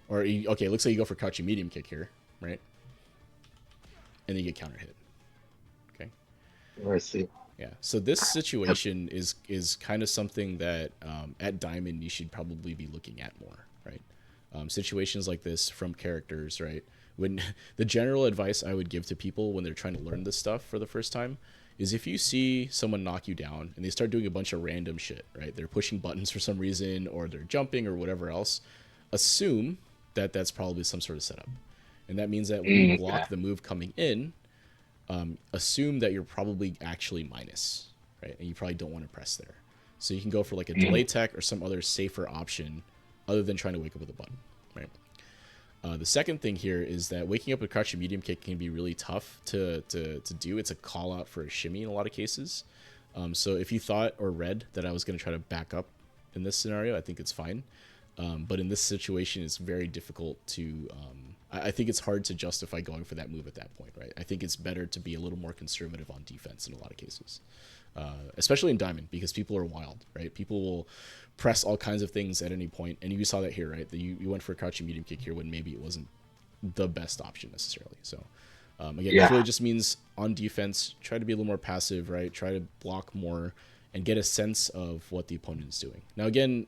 Or, okay, it looks like you go for crouching medium kick here, right? And then you get counter hit. Okay. I see. Yeah. So this situation is kind of something that at Diamond you should probably be looking at more, right? Situations like this from characters, right? When the general advice I would give to people when they're trying to learn this stuff for the first time is if you see someone knock you down and they start doing a bunch of random shit, right? They're pushing buttons for some reason or they're jumping or whatever else, assume that that's probably some sort of setup. And that means that when you block the move coming in, assume that you're probably actually minus, right? And you probably don't want to press there. So you can go for like a delay tech or some other safer option other than trying to wake up with a button, right? The second thing here is that waking up with crouching medium kick can be really tough to do. It's a call out for a shimmy in a lot of cases. So if you thought or read that I was going to try to back up in this scenario, I think it's fine. But in this situation, it's very difficult to. I think it's hard to justify going for that move at that point, right? I think it's better to be a little more conservative on defense in a lot of cases, especially in Diamond, because people are wild, right? People will press all kinds of things at any point, and you saw that here, right? That you went for a crouching medium kick here when maybe it wasn't the best option necessarily. So again, it really just means on defense, try to be a little more passive, right? Try to block more and get a sense of what the opponent is doing. Now, again,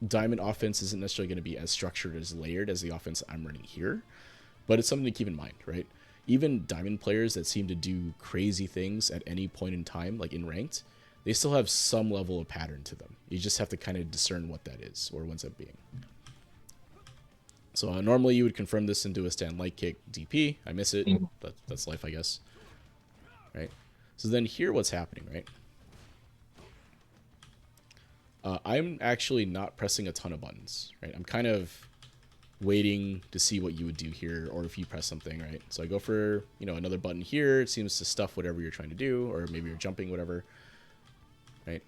diamond offense isn't necessarily going to be as structured as layered as the offense I'm running here, but it's something to keep in mind, right? Even diamond players that seem to do crazy things at any point in time, like in ranked, they still have some level of pattern to them. You just have to kind of discern what that is or what ends up being. So normally you would confirm this into a stand light kick DP. I miss it. That's life, I guess. Right? So then here what's happening, right? I'm actually not pressing a ton of buttons, right? I'm kind of waiting to see what you would do here, or if you press something, right? So I go for, you know, another button here. It seems to stuff whatever you're trying to do, or maybe you're jumping, whatever, right?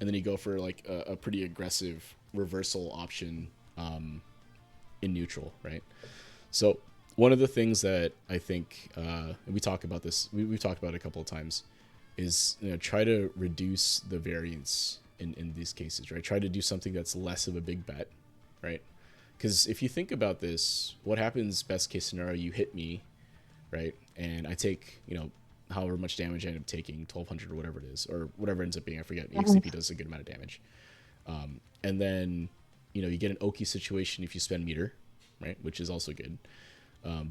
And then you go for like a pretty aggressive reversal option in neutral, right? So one of the things that I think, and we talk about this, we've talked about it a couple of times, is, you know, try to reduce the variance in these cases, right? Try to do something that's less of a big bet, right? Because if you think about this, what happens best case scenario, you hit me, right? And I take, you know, however much damage I end up taking, 1200 or whatever it is, or whatever it ends up being, I forget. EXCP does a good amount of damage. And then, you know, you get an Oki situation if you spend meter, right? Which is also good.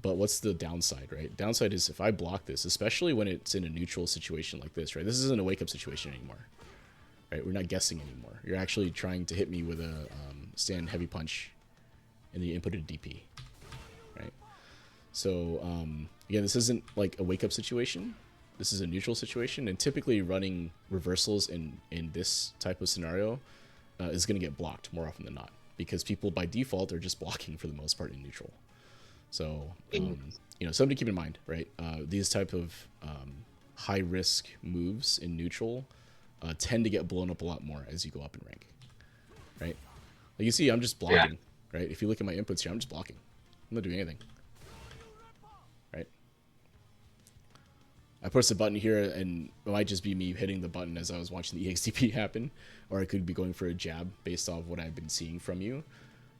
But what's the downside, right? Downside is if I block this, especially when it's in a neutral situation like this, right? This isn't a wake-up situation anymore, right? We're not guessing anymore. You're actually trying to hit me with a stand heavy punch and then you inputted DP, right? So, again, this isn't like a wake-up situation. This is a neutral situation, and typically running reversals in this type of scenario is going to get blocked more often than not, because people by default are just blocking for the most part in neutral. So, you know, something to keep in mind, right? These type of high risk moves in neutral tend to get blown up a lot more as you go up in rank, right? Like you see, I'm just blocking, right? If you look at my inputs here, I'm just blocking. I'm not doing anything, right? I press a button here, and it might just be me hitting the button as I was watching the EXTP happen, or I could be going for a jab based off what I've been seeing from you,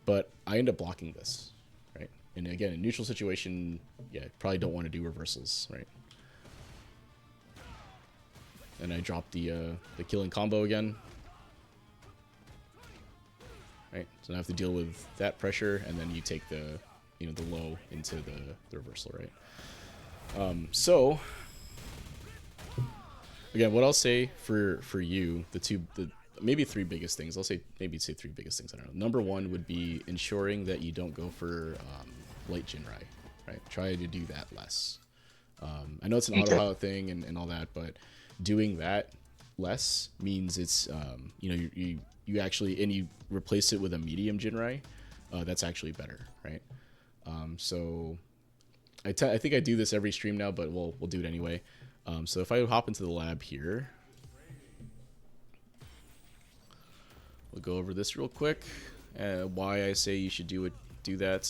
but I end up blocking this, right? And again, in neutral situation, yeah, probably don't want to do reversals, right? And I drop the killing combo again, right? So I have to deal with that pressure, and then you take the, you know, the low into the reversal, right? So again, what I'll say for you, the maybe three biggest things. I'll say three biggest things. I don't know. Number one would be ensuring that you don't go for light jinrai, right? Try to do that less. I know it's an auto thing and all that, but doing that less means it's you know, you actually, and you replace it with a medium jinrai. That's actually better, right? So I think I do this every stream now, but we'll do it anyway. So if I hop into the lab here, we'll go over this real quick. Why I say you should do that.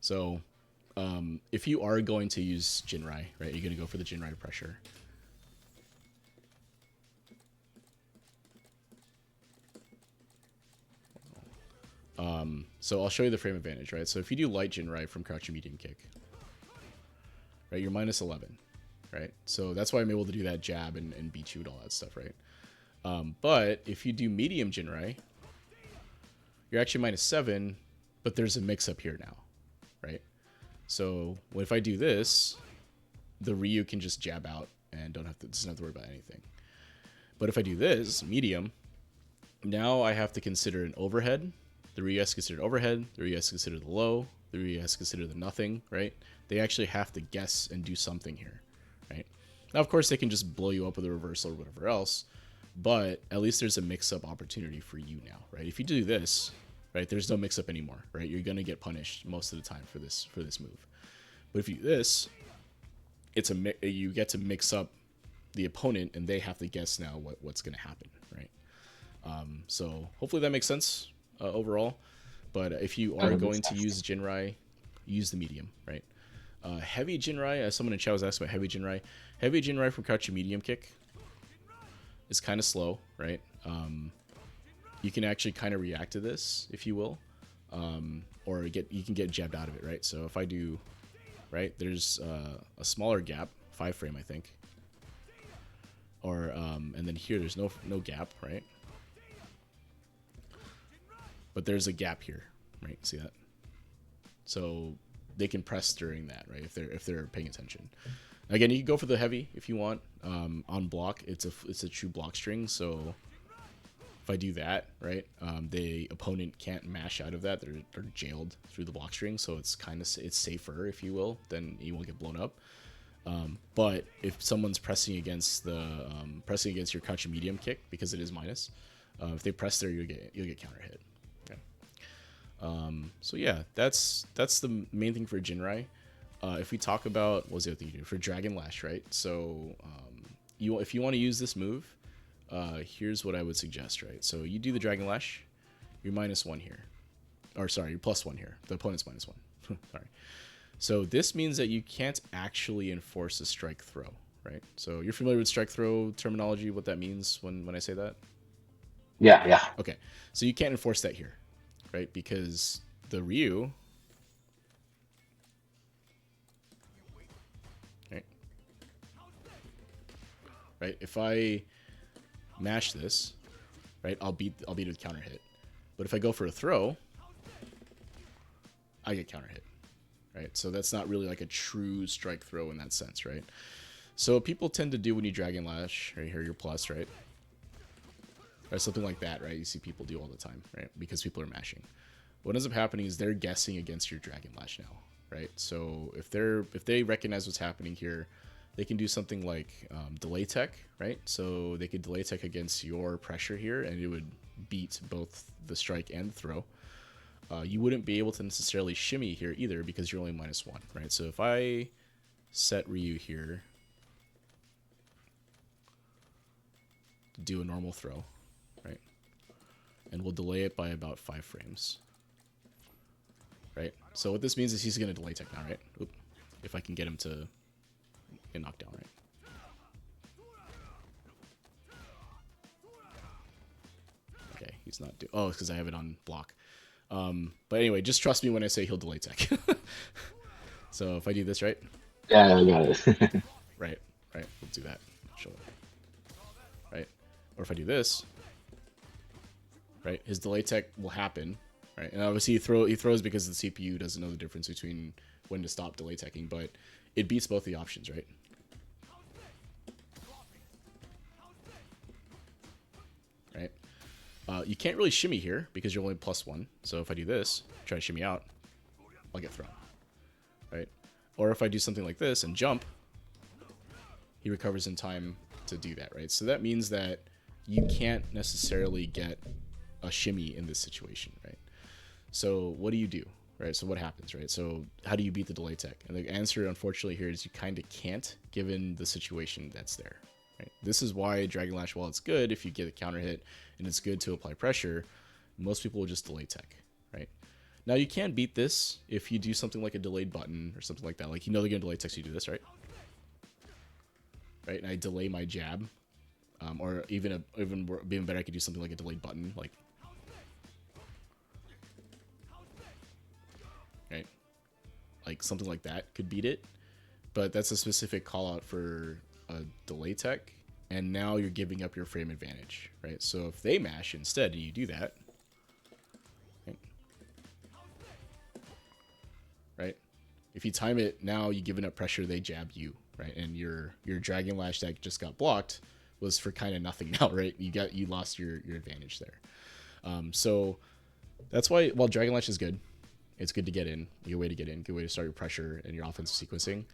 So, if you are going to use jinrai, right, you're going to go for the jinrai pressure. So I'll show you the frame advantage, right? So if you do light jinrai from crouching medium kick, right, you're minus 11, right? So that's why I'm able to do that jab and beat you and all that stuff, right? But if you do medium jinrai, you're actually minus 7, but there's a mix-up here now, right? So if I do this, the Ryu can just jab out and doesn't have to worry about anything. But if I do this, medium, now I have to consider an overhead. The Ryu has to consider overhead. The Ryu has to consider the low. The Ryu has to consider the nothing, right? They actually have to guess and do something here, right? Now, of course, they can just blow you up with a reversal or whatever else, but at least there's a mix-up opportunity for you now, right? If you do this, right, there's no mix-up anymore, right? You're going to get punished most of the time for this move. But if you do this, you get to mix up the opponent, and they have to guess now what's going to happen, right? So hopefully that makes sense overall. But if you are going to use jinrai, use the medium, right? Heavy jinrai, as someone in chat was asking about heavy jinrai from crouching medium kick. is kind of slow, right? You can actually kind of react to this, if you will, or you can get jabbed out of it, right? So if I do, right, there's a smaller gap, 5 frame, I think, or and then here there's no gap, right? But there's a gap here, right? See that? So they can press during that, right? If they're paying attention. Again, you can go for the heavy if you want. On block, it's a true block string. So if I do that, right, the opponent can't mash out of that. They're jailed through the block string. So it's it's safer, if you will. Then you won't get blown up. But if someone's pressing against your crouching medium kick, because it is minus, if they press there, you'll get counter hit. So yeah, that's the main thing for Jinrai. If we talk about, what's the other thing you do for Dragon Lash, right? So if you want to use this move, here's what I would suggest, right? So you do the Dragon Lash, you're -1 here, or sorry, you're +1 here. The opponent's -1. Sorry. So this means that you can't actually enforce a strike throw, right? So you're familiar with strike throw terminology, what that means when I say that? Yeah. Okay, so you can't enforce that here, right? Because the Ryu, right? If I mash this, right, I'll beat it with counter hit. But if I go for a throw, I get counter hit, right? So that's not really like a true strike throw in that sense, right? So what people tend to do when you Dragon Lash, right here, you're plus, right? Or something like that, right? You see people do all the time, right? Because people are mashing. What ends up happening is they're guessing against your Dragon Lash now, right? So if they recognize what's happening here, they can do something like delay tech, right? So they could delay tech against your pressure here, and it would beat both the strike and the throw. You wouldn't be able to necessarily shimmy here either because you're only -1, right? So if I set Ryu here to do a normal throw, right? And we'll delay it by about 5 frames. Right? So what this means is he's going to delay tech now, right? Oop. If I can get him to get knocked down, right? Okay, he's not doing... Oh, it's because I have it on block. But anyway, just trust me when I say he'll delay tech. So if I do this, right? Yeah, I got it. Right. We'll do that. Show it. Right? Or if I do this, right? His delay tech will happen. Right, and obviously he throws because the CPU doesn't know the difference between when to stop delay teching, but it beats both the options, right? Right. You can't really shimmy here because you're only +1. So if I do this, try to shimmy out, I'll get thrown. Right. Or if I do something like this and jump, he recovers in time to do that, right? So that means that you can't necessarily get a shimmy in this situation, right? So what do you do, right? So what happens, right? So how do you beat the delay tech? And the answer, unfortunately, here is you kind of can't, given the situation that's there, right? This is why Dragon Lash, while it's good if you get a counter hit and it's good to apply pressure, most people will just delay tech, right? Now you can beat this if you do something like a delayed button or something like that. Like, you know they're going to delay tech, so you do this, right? Right, and I delay my jab. Or even better, I could do something like a delayed button, like... Right? Like something like that could beat it, but that's a specific call out for a delay tech, and now you're giving up your frame advantage, right? So if they mash instead and you do that, right? If you time it, now you've given up pressure, they jab you, right? And your Dragon Lash that just got blocked was for kind of nothing now, right? You lost your advantage there. So that's why, while Dragon Lash is good, it's good to get in, good way to get in, good way to start your pressure and your offensive sequencing.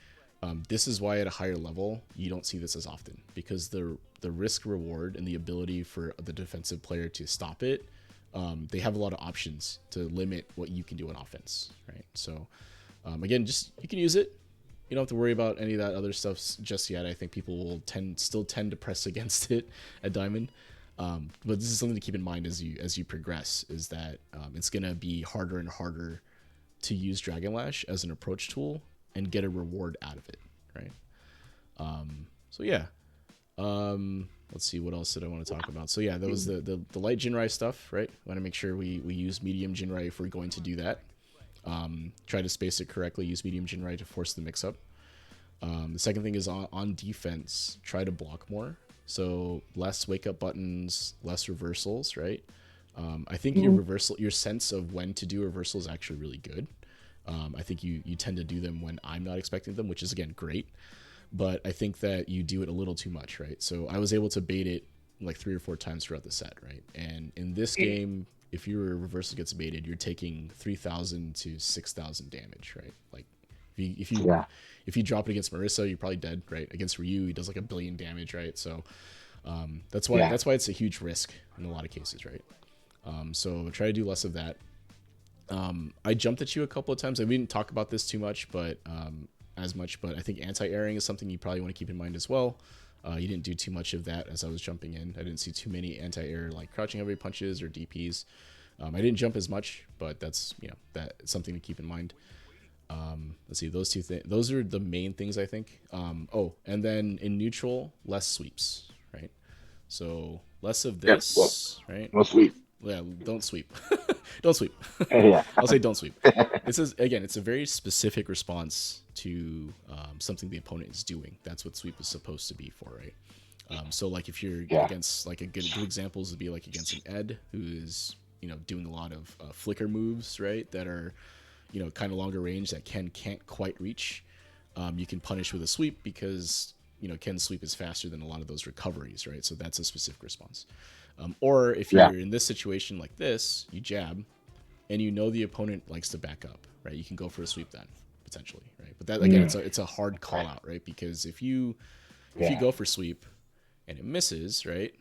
This is why at a higher level, you don't see this as often, because the risk reward and the ability for the defensive player to stop it, they have a lot of options to limit what you can do on offense, right? So again, just, you can use it. You don't have to worry about any of that other stuff just yet. I think people will still tend to press against it at Diamond. But this is something to keep in mind as you progress, is that it's going to be harder and harder to use Dragon Lash as an approach tool and get a reward out of it, right? So yeah, Let's see, what else did I want to talk about? So yeah, that was the light jinrai stuff, right? Want to make sure we use medium jinrai if we're going to do that. Try to space it correctly. Use medium jinrai to force the mix up. The second thing is on defense, try to block more. So less wake up buttons, less reversals, right? I think your sense of when to do reversal is actually really good. I think you tend to do them when I'm not expecting them, which is again great. But I think that you do it a little too much, right? So I was able to bait it like 3 or 4 times throughout the set, right? And in this game, if your reversal gets baited, you're taking 3,000 to 6,000 damage, right? Like if you Yeah. if you drop it against Marissa, you're probably dead, right? Against Ryu, he does like 1 billion damage, right? So that's why Yeah. it's a huge risk in a lot of cases, right? So try to do less of that. I jumped at you a couple of times. I didn't talk about this too much, but as much. But I think anti-airing is something you probably want to keep in mind as well. You didn't do too much of that as I was jumping in. I didn't see too many anti-air like crouching heavy punches or DPs. I didn't jump as much, but that's that's something to keep in mind. Let's see, those two things. Those are the main things I think. Oh, and then in neutral, less sweeps, right? So less of Yeah. Well, this, right? no sweep. Yeah, don't sweep. Don't sweep. Yeah. I'll say don't sweep. This is again, it's a very specific response to something the opponent is doing. That's what sweep is supposed to be for, right? So like if you're Yeah. against like a good examples would be like against an Ed who is doing a lot of flicker moves, right? That are kind of longer range that Ken can't quite reach. You can punish with a sweep because Ken's sweep is faster than a lot of those recoveries, right? So that's a specific response. Or if Yeah. you're in this situation like this, you jab, and the opponent likes to back up, right? You can go for a sweep then, potentially, right? But that again, it's a hard call out, right? Because if you Yeah. go for sweep and it misses, right?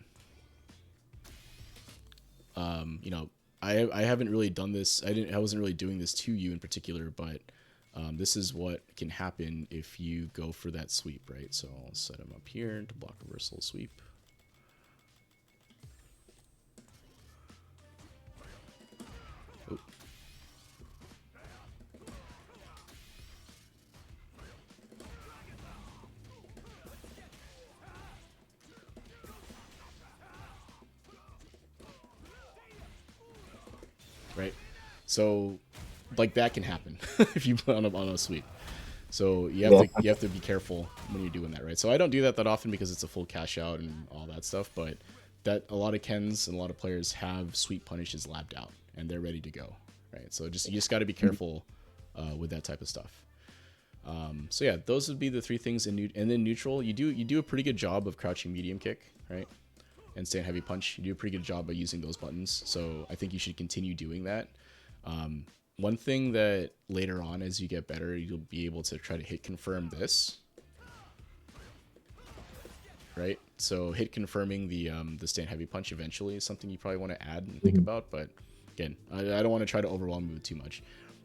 I haven't really done this. I wasn't really doing this to you in particular, but this is what can happen if you go for that sweep, right? So I'll set him up here to block reversal sweep. Oh. Right, so like that can happen if you put on a sweep. So you have to be careful when you're doing that, right? So I don't do that often because it's a full cash out and all that stuff. But that a lot of Kens and a lot of players have sweep punishes labbed out and they're ready to go, right? So you just got to be careful with that type of stuff. So yeah, those would be the 3 things and then neutral. You do a pretty good job of crouching medium kick, right? And stand heavy punch. You do a pretty good job by using those buttons. So I think you should continue doing that. One thing that later on, as you get better, you'll be able to try to hit confirm this, right? So hit confirming the stand heavy punch eventually is something you probably want to add and think about. But again, I don't want to try to overwhelm you with too much.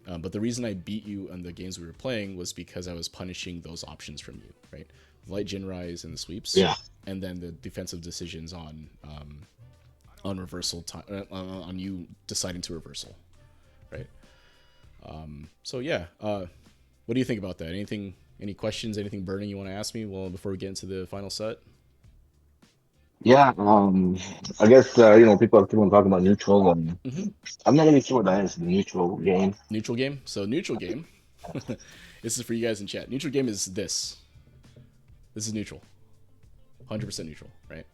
But the reason I beat you in the games we were playing was because I was punishing those options from you, right? The light jinrais and the sweeps, Yeah. and then the defensive decisions on reversal time, on you deciding to reversal, right? So yeah, what do you think about that? Any questions? Anything burning you want to ask me? Well, before we get into the final set. Yeah. I guess people are talking about neutral, and Mm-hmm. I'm not really sure what that is. The neutral game. Neutral game. So neutral game. This is for you guys in chat. Neutral game is this. This is neutral. 100% neutral, right?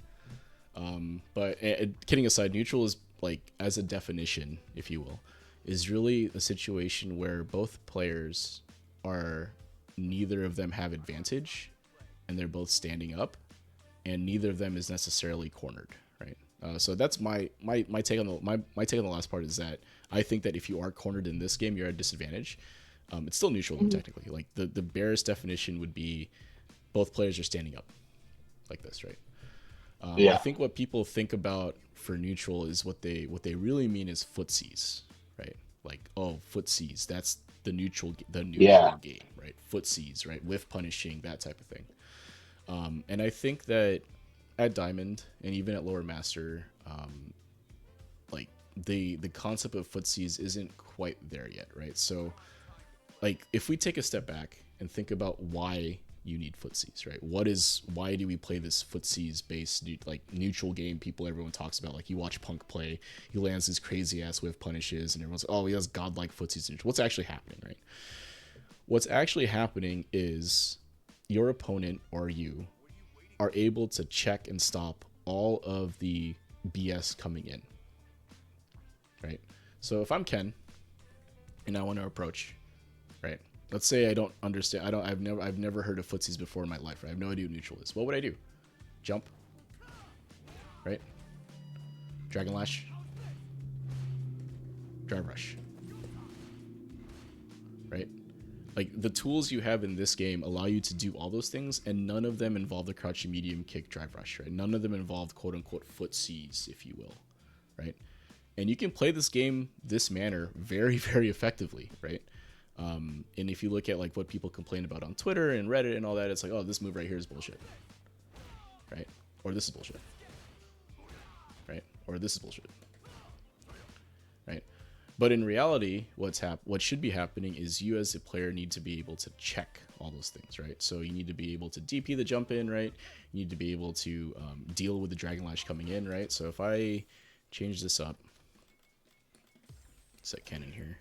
But kidding aside, neutral is like, as a definition, if you will, is really a situation where both players are, neither of them have advantage and they're both standing up and neither of them is necessarily cornered, right? So that's my take on my take on the last part is that I think that if you are cornered in this game, you're at a disadvantage. It's still neutral though, technically. Like the barest definition would be both players are standing up like this, right? I think what people think about for neutral is what they really mean is footsies, right? Like, oh, footsies, that's the neutral game, right? Footsies, right? With punishing, that type of thing. And I think that at Diamond and even at Lower Master, like the concept of footsies isn't quite there yet, right? So like if we take a step back and think about why you need footsies, right? Why do we play this footsies based like neutral game everyone talks about? Like, you watch Punk play, he lands these crazy ass whiff punishes and everyone's like, oh, he has godlike footsies neutral. What's actually happening, right? What's actually happening is your opponent or you are able to check and stop all of the BS coming in, right? So if I'm Ken and I want to approach, right? Let's say I don't understand. I've never heard of footsies before in my life. Right? I have no idea what neutral is. What would I do? Jump, right? Dragon Lash, Drive Rush, right? Like, the tools you have in this game allow you to do all those things, and none of them involve the crouching medium kick drive rush, right? None of them involve quote unquote footsies, if you will, right? And you can play this game this manner very, very effectively, right? And if you look at like what people complain about on Twitter and Reddit and all that, it's like, oh, this move right here is bullshit, right? Or this is bullshit, right? Or this is bullshit, right? But in reality, what should be happening is you as a player need to be able to check all those things, right? So you need to be able to DP the jump in, right? You need to be able to deal with the Dragon Lash coming in, right? So if I change this up, set Ken in here.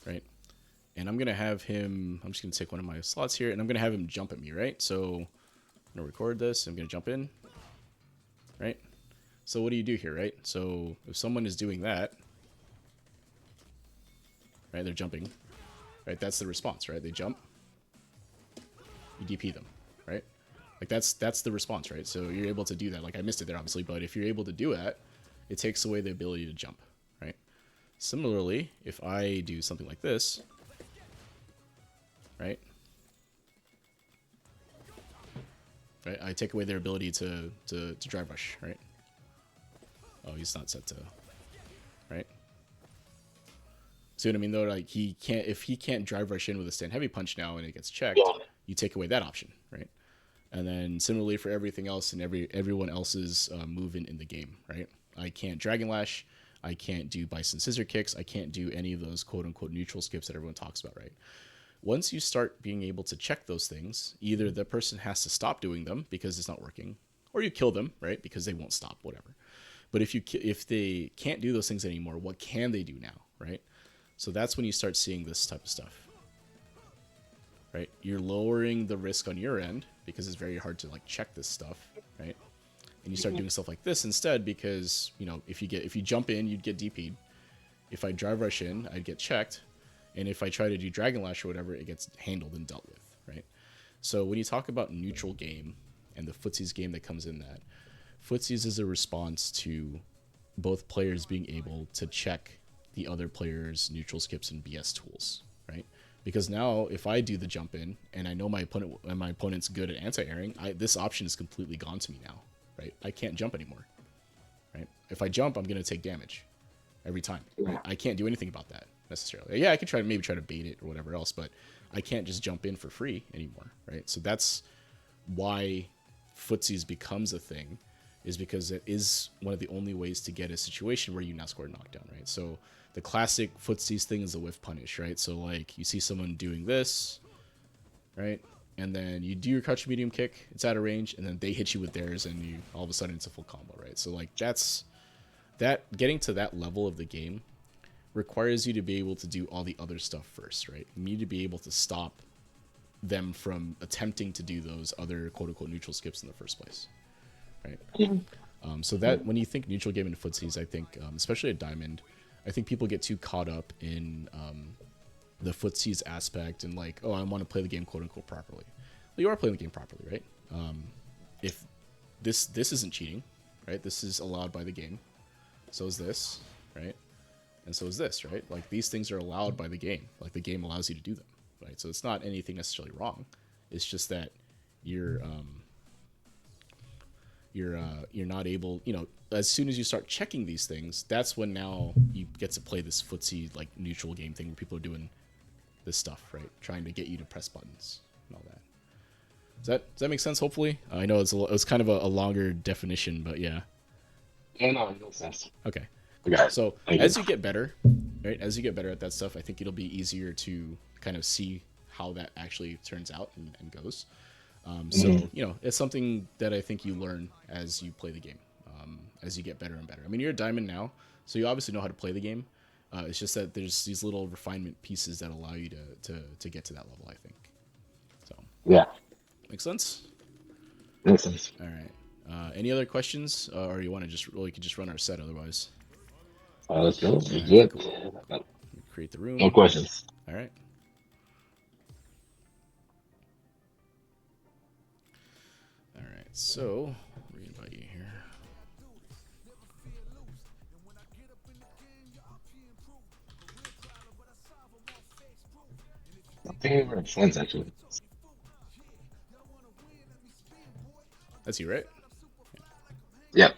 Right? And I'm going to have him, I'm just going to take one of my slots here, and I'm going to have him jump at me, right? So I'm going to record this. I'm going to jump in, right? So what do you do here, right? So if someone is doing that, right, they're jumping, right? That's the response, right? They jump, you DP them, right? Like, that's the response, right? So you're able to do that. Like, I missed it there, obviously, but if you're able to do that, it takes away the ability to jump, right? Similarly, if I do something like this, right? Right, I take away their ability to drive rush, right? Oh, he's not set to, right? See what I mean, though? Like, if he can't drive rush in with a stand heavy punch now and it gets checked, you take away that option, right? And then similarly for everything else and everyone else's movement in the game, right? I can't Dragon Lash, I can't do Bison Scissor Kicks, I can't do any of those quote-unquote neutral skips that everyone talks about, right? Once you start being able to check those things, either the person has to stop doing them because it's not working, or you kill them, right? Because they won't stop, whatever. But if they can't do those things anymore, what can they do now, right? So that's when you start seeing this type of stuff, right? You're lowering the risk on your end because it's very hard to like check this stuff, right? And you start doing stuff like this instead because, you know, if you jump in, you'd get DP'd. If I drive rush in, I'd get checked. And if I try to do Dragon Lash or whatever, it gets handled and dealt with, right? So when you talk about neutral game and the footsies game that comes in that, footsies is a response to both players being able to check the other player's neutral skips and BS tools, right? Because now if I do the jump in and I know my opponent's good at anti-airing, this option is completely gone to me now, right? I can't jump anymore, right? If I jump, I'm going to take damage every time, right? I can't do anything about that necessarily. Yeah, I could maybe try to bait it or whatever else, but I can't just jump in for free anymore, right? So that's why footsies becomes a thing, is because it is one of the only ways to get a situation where you now score a knockdown, right? So the classic footsies thing is the whiff punish, right? So like you see someone doing this, right? And then you do your crouch medium kick, it's out of range, and then they hit you with theirs, and you all of a sudden it's a full combo, right? So like getting to that level of the game requires you to be able to do all the other stuff first, right? You need to be able to stop them from attempting to do those other quote-unquote neutral skips in the first place, right? So that when you think neutral game and footsies, I think, especially at Diamond, I think people get too caught up in the footsies aspect and like, oh, I want to play the game quote-unquote properly. Well, you are playing the game properly, right? If this isn't cheating, right? This is allowed by the game. So is this, right? And so is this, right? Like, these things are allowed by the game. Like, the game allows you to do them, right? So it's not anything necessarily wrong. It's just that you're not able, you know, as soon as you start checking these things, that's when now you get to play this footsie, like, neutral game thing where people are doing this stuff, right? Trying to get you to press buttons and all that. Does that make sense, hopefully? I know it's kind of a longer definition, but yeah. Yeah, no, it makes sense. Okay. Okay. So Thank you. as you get better, right? As you get better at that stuff, I think it'll be easier to kind of see how that actually turns out and goes. So Mhm. it's something that I think you learn as you play the game, as you get better and better. I mean, you're a diamond now, so you obviously know how to play the game. It's just that there's these little refinement pieces that allow you to get to that level. I think. So Yeah, makes sense. makes sense. All right. Any other questions, or you want to just we could just run our set otherwise? Let's go. Let's All do right, it. cool. Create the No room. questions. All right. All right. So re-invite you here. I think we're friends actually. That's you, right? Yep.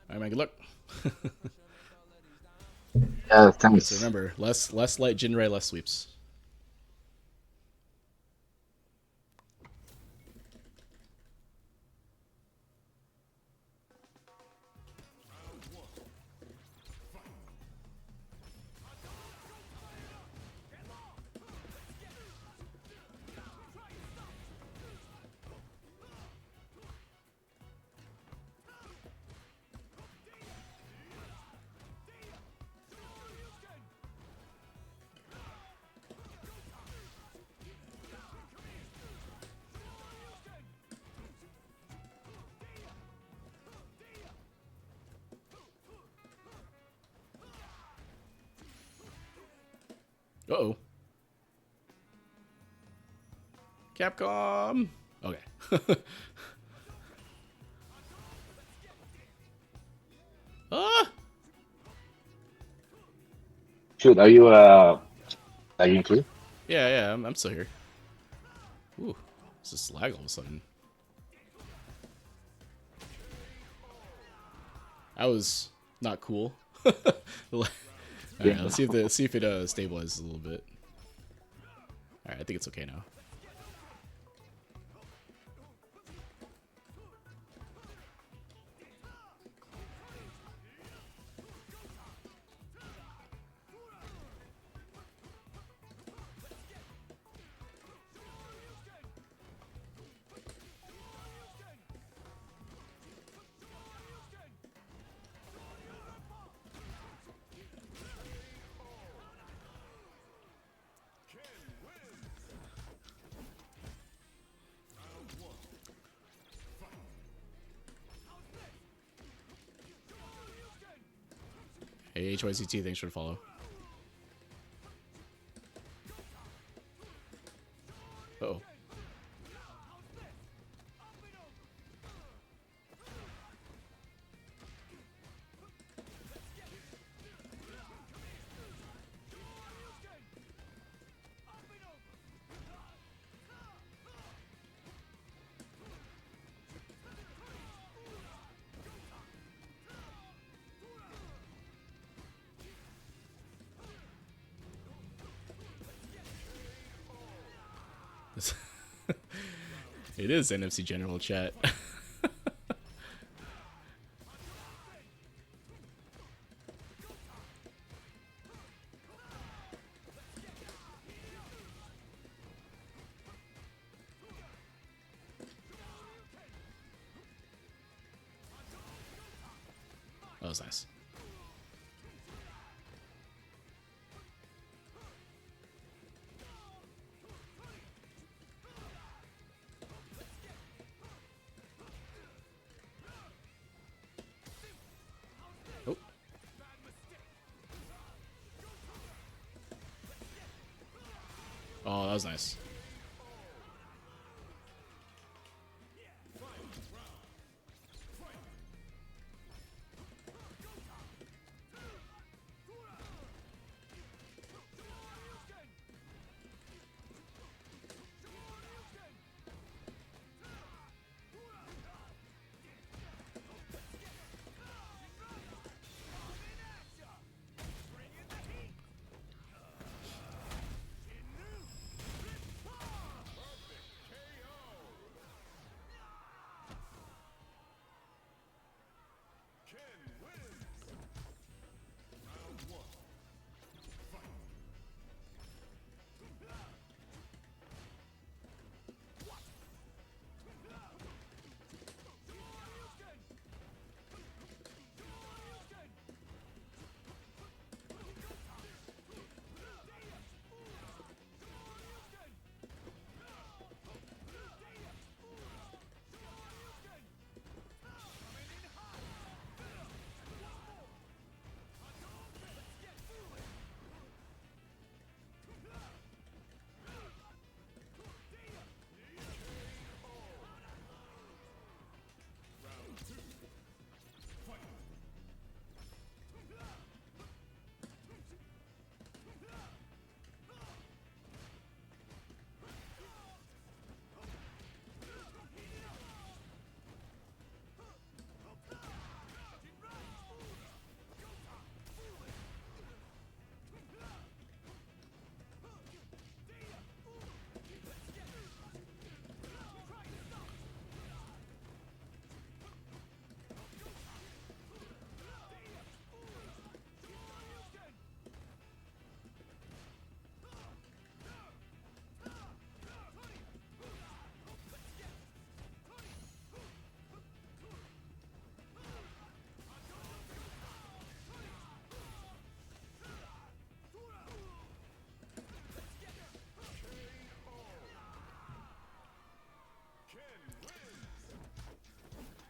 All right, man. Good luck. Yeah, All right. So thanks. remember, less light jinrai, less sweeps. Uh oh. Capcom. Okay. Ah. Shoot, are you lagging too? Yeah. I'm still here. Ooh. It's just lag all of a sudden. That was not cool. All Yeah. right. Let's see if it stabilizes a little bit. All right. I think it's okay now. Hey, HYCT, thanks for the follow. Uh-oh. It is NFC General Chat. That was nice. Oh. Oh, that was nice.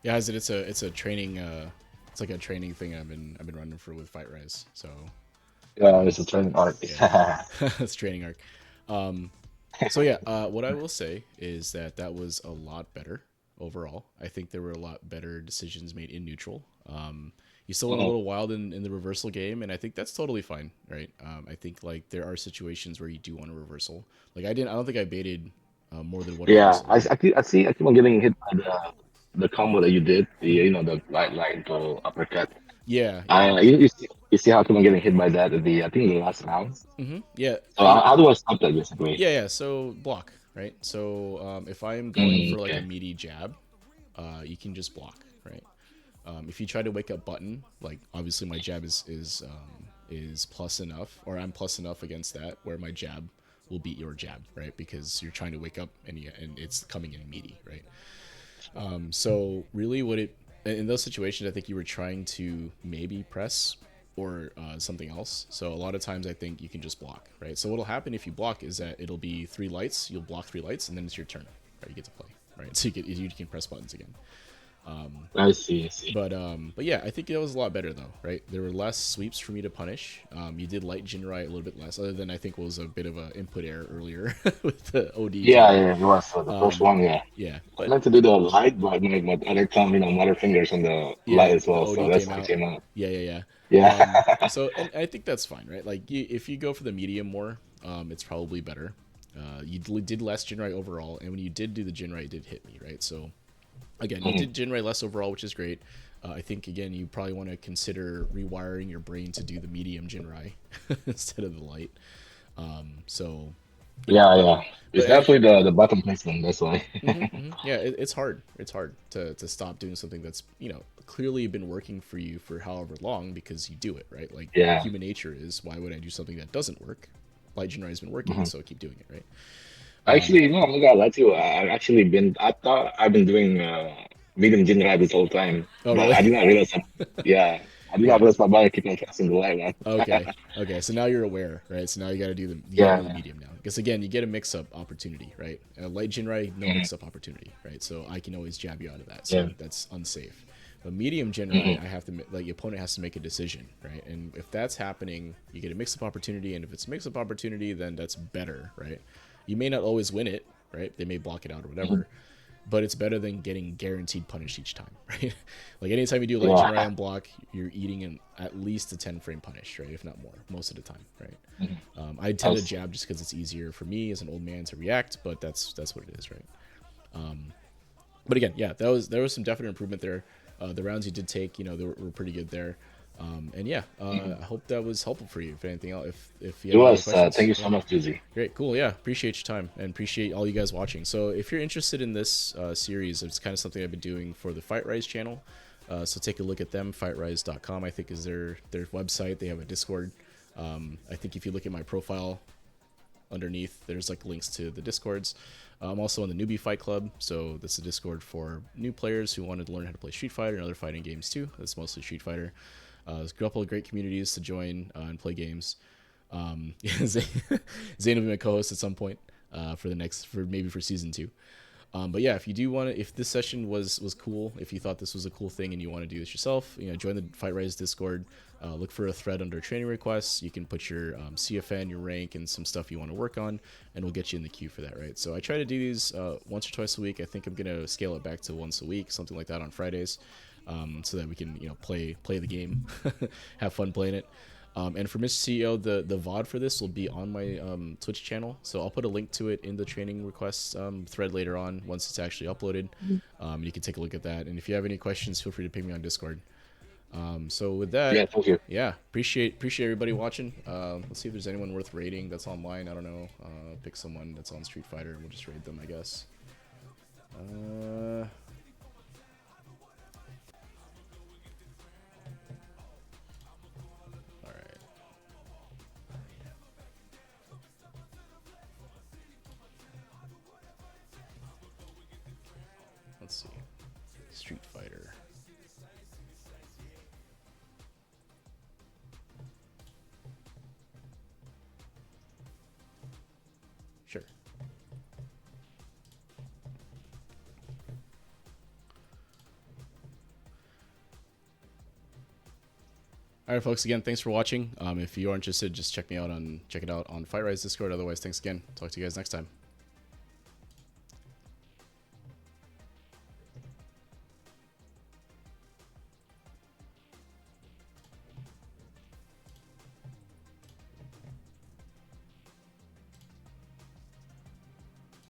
Yeah, it's a training it's like a training thing I've been running for with Fight Rise. So Yeah, it's a training arc. yeah, it's training arc. Um, so yeah, what I will say is that was a lot better overall. I think there were a lot better decisions made in neutral. You still went a Mhm. little wild in the reversal game, and I think that's totally fine, right? I think like there are situations where you do want a reversal. Like I don't think I baited more than one Yeah, reversal, right? I keep on getting hit by the combo that you did, the light to uppercut. Yeah, yeah. You see how I keep on getting hit by that at the I think the last round. Yeah, So how do I stop that basically? yeah, yeah. So block, right? So if I am going Mm, for like a okay. meaty jab, you can just block, right? If you try to wake up button, like obviously my jab is plus enough, or I'm plus enough against that, where my jab will beat your jab, right? Because you're trying to wake up and it's coming in meaty, right? So really, what it in those situations, I think you were trying to maybe press or something else. So a lot of times, I think you can just block, right? So what'll happen if you block is that it'll be 3 lights. You'll block 3 lights, and then it's your turn, right? You get to play, right? So you can press buttons again. I see, I see. But yeah, I think it was a lot better though, right? There were less sweeps for me to punish. You did light Jinrai a little bit less, other than I think was a bit of a input error earlier with the OD Yeah, doing. yeah, it was. So the first one, yeah. Yeah, I but meant to do the light, but my other thumb, my other fingers on the light yeah, as the well. So OD that's came how it out. came out. Yeah, yeah, yeah. Yeah. So and I think that's fine, right? Like if you go for the medium more, it's probably better. You did less Jinrai overall, and when you did do the Jinrai, it did hit me, right? So again, you Mhm. did Jinrai less overall, which is great. I think again, you probably want to consider rewiring your brain to do the medium Jinrai instead of the light. So, you know, Yeah, but yeah. It's but I, definitely the button placement. That's why. yeah, it's hard. It's hard to stop doing something that's clearly been working for you for however long because you do it, right? Like Yeah. human nature is, why would I do something that doesn't work? Light Jinrai has been working, Mhm. so I keep doing it, right? Actually, no, I'm not gonna lie to you. I thought I've been doing medium Jinrai this whole time, Oh, but really? I did not realize. Yeah, I did not Yeah. realize my body keep on pressing the light one. Okay. Okay. So now you're aware, right? So now you got to do the Yeah. medium now, because again, you get a mix up opportunity, right? Light Jinrai, no Mhm. mix up opportunity, right? So I can always jab you out of that. Yeah. So that's unsafe. But medium Jinrai, Mhm. I have to like your opponent has to make a decision, right? And if that's happening, you get a mix up opportunity, and if it's a mix up opportunity, then that's better, right? You may not always win it, right? They may block it out or Mhm. whatever, but it's better than getting guaranteed punished each time, right? Like anytime you do light Jinrai Yeah. on block, you're eating at least a 10 frame punish, right? If not more, most of the time, right? Mhm. I I tend to see. jab just because it's easier for me as an old man to react, but that's what it is, right? But again, yeah, there was some definite improvement there. The rounds you did take, they were pretty good there. And yeah, Mhm. I hope that was helpful for you. If anything else, if you It have any other was. questions, Thank you yeah. so much, Juicy. Great, cool, yeah. Appreciate your time and appreciate all you guys watching. So if you're interested in this series, it's kind of something I've been doing for the Fight Rise channel. So take a look at them. Fightrise.com, I think, is their website. They have a Discord. I think if you look at my profile underneath, there's like links to the Discords. I'm also in the Newbie Fight Club, so that's a Discord for new players who wanted to learn how to play Street Fighter and other fighting games too. That's mostly Street Fighter. There's a couple of great communities to join and play games. Zane will be my co-host at some point for maybe for season 2. But yeah, if you do want to, if this session was cool, if you thought this was a cool thing and you want to do this yourself, join the Fight Rise Discord. Look for a thread under training requests. You can put your CFN, your rank, and some stuff you want to work on, and we'll get you in the queue for that, right? So I try to do these once or twice a week. I think I'm gonna scale it back to once a week, something like that on Fridays, so that we can play the game, have fun playing it. And for Mr. CEO, the VOD for this will be on my Twitch channel. So I'll put a link to it in the training requests thread later on once it's actually uploaded. You can take a look at that. And if you have any questions, feel free to ping me on Discord. So with that, Yeah, thank you. yeah, appreciate everybody watching. Let's see if there's anyone worth raiding that's online. I don't know. Pick someone that's on Street Fighter and we'll just raid them, I guess. All right. Let's see. Street Fighter. Sure. All right, folks. Again, thanks for watching. If you are interested, just check it out on Fight Rise Discord. Otherwise, thanks again. Talk to you guys next time.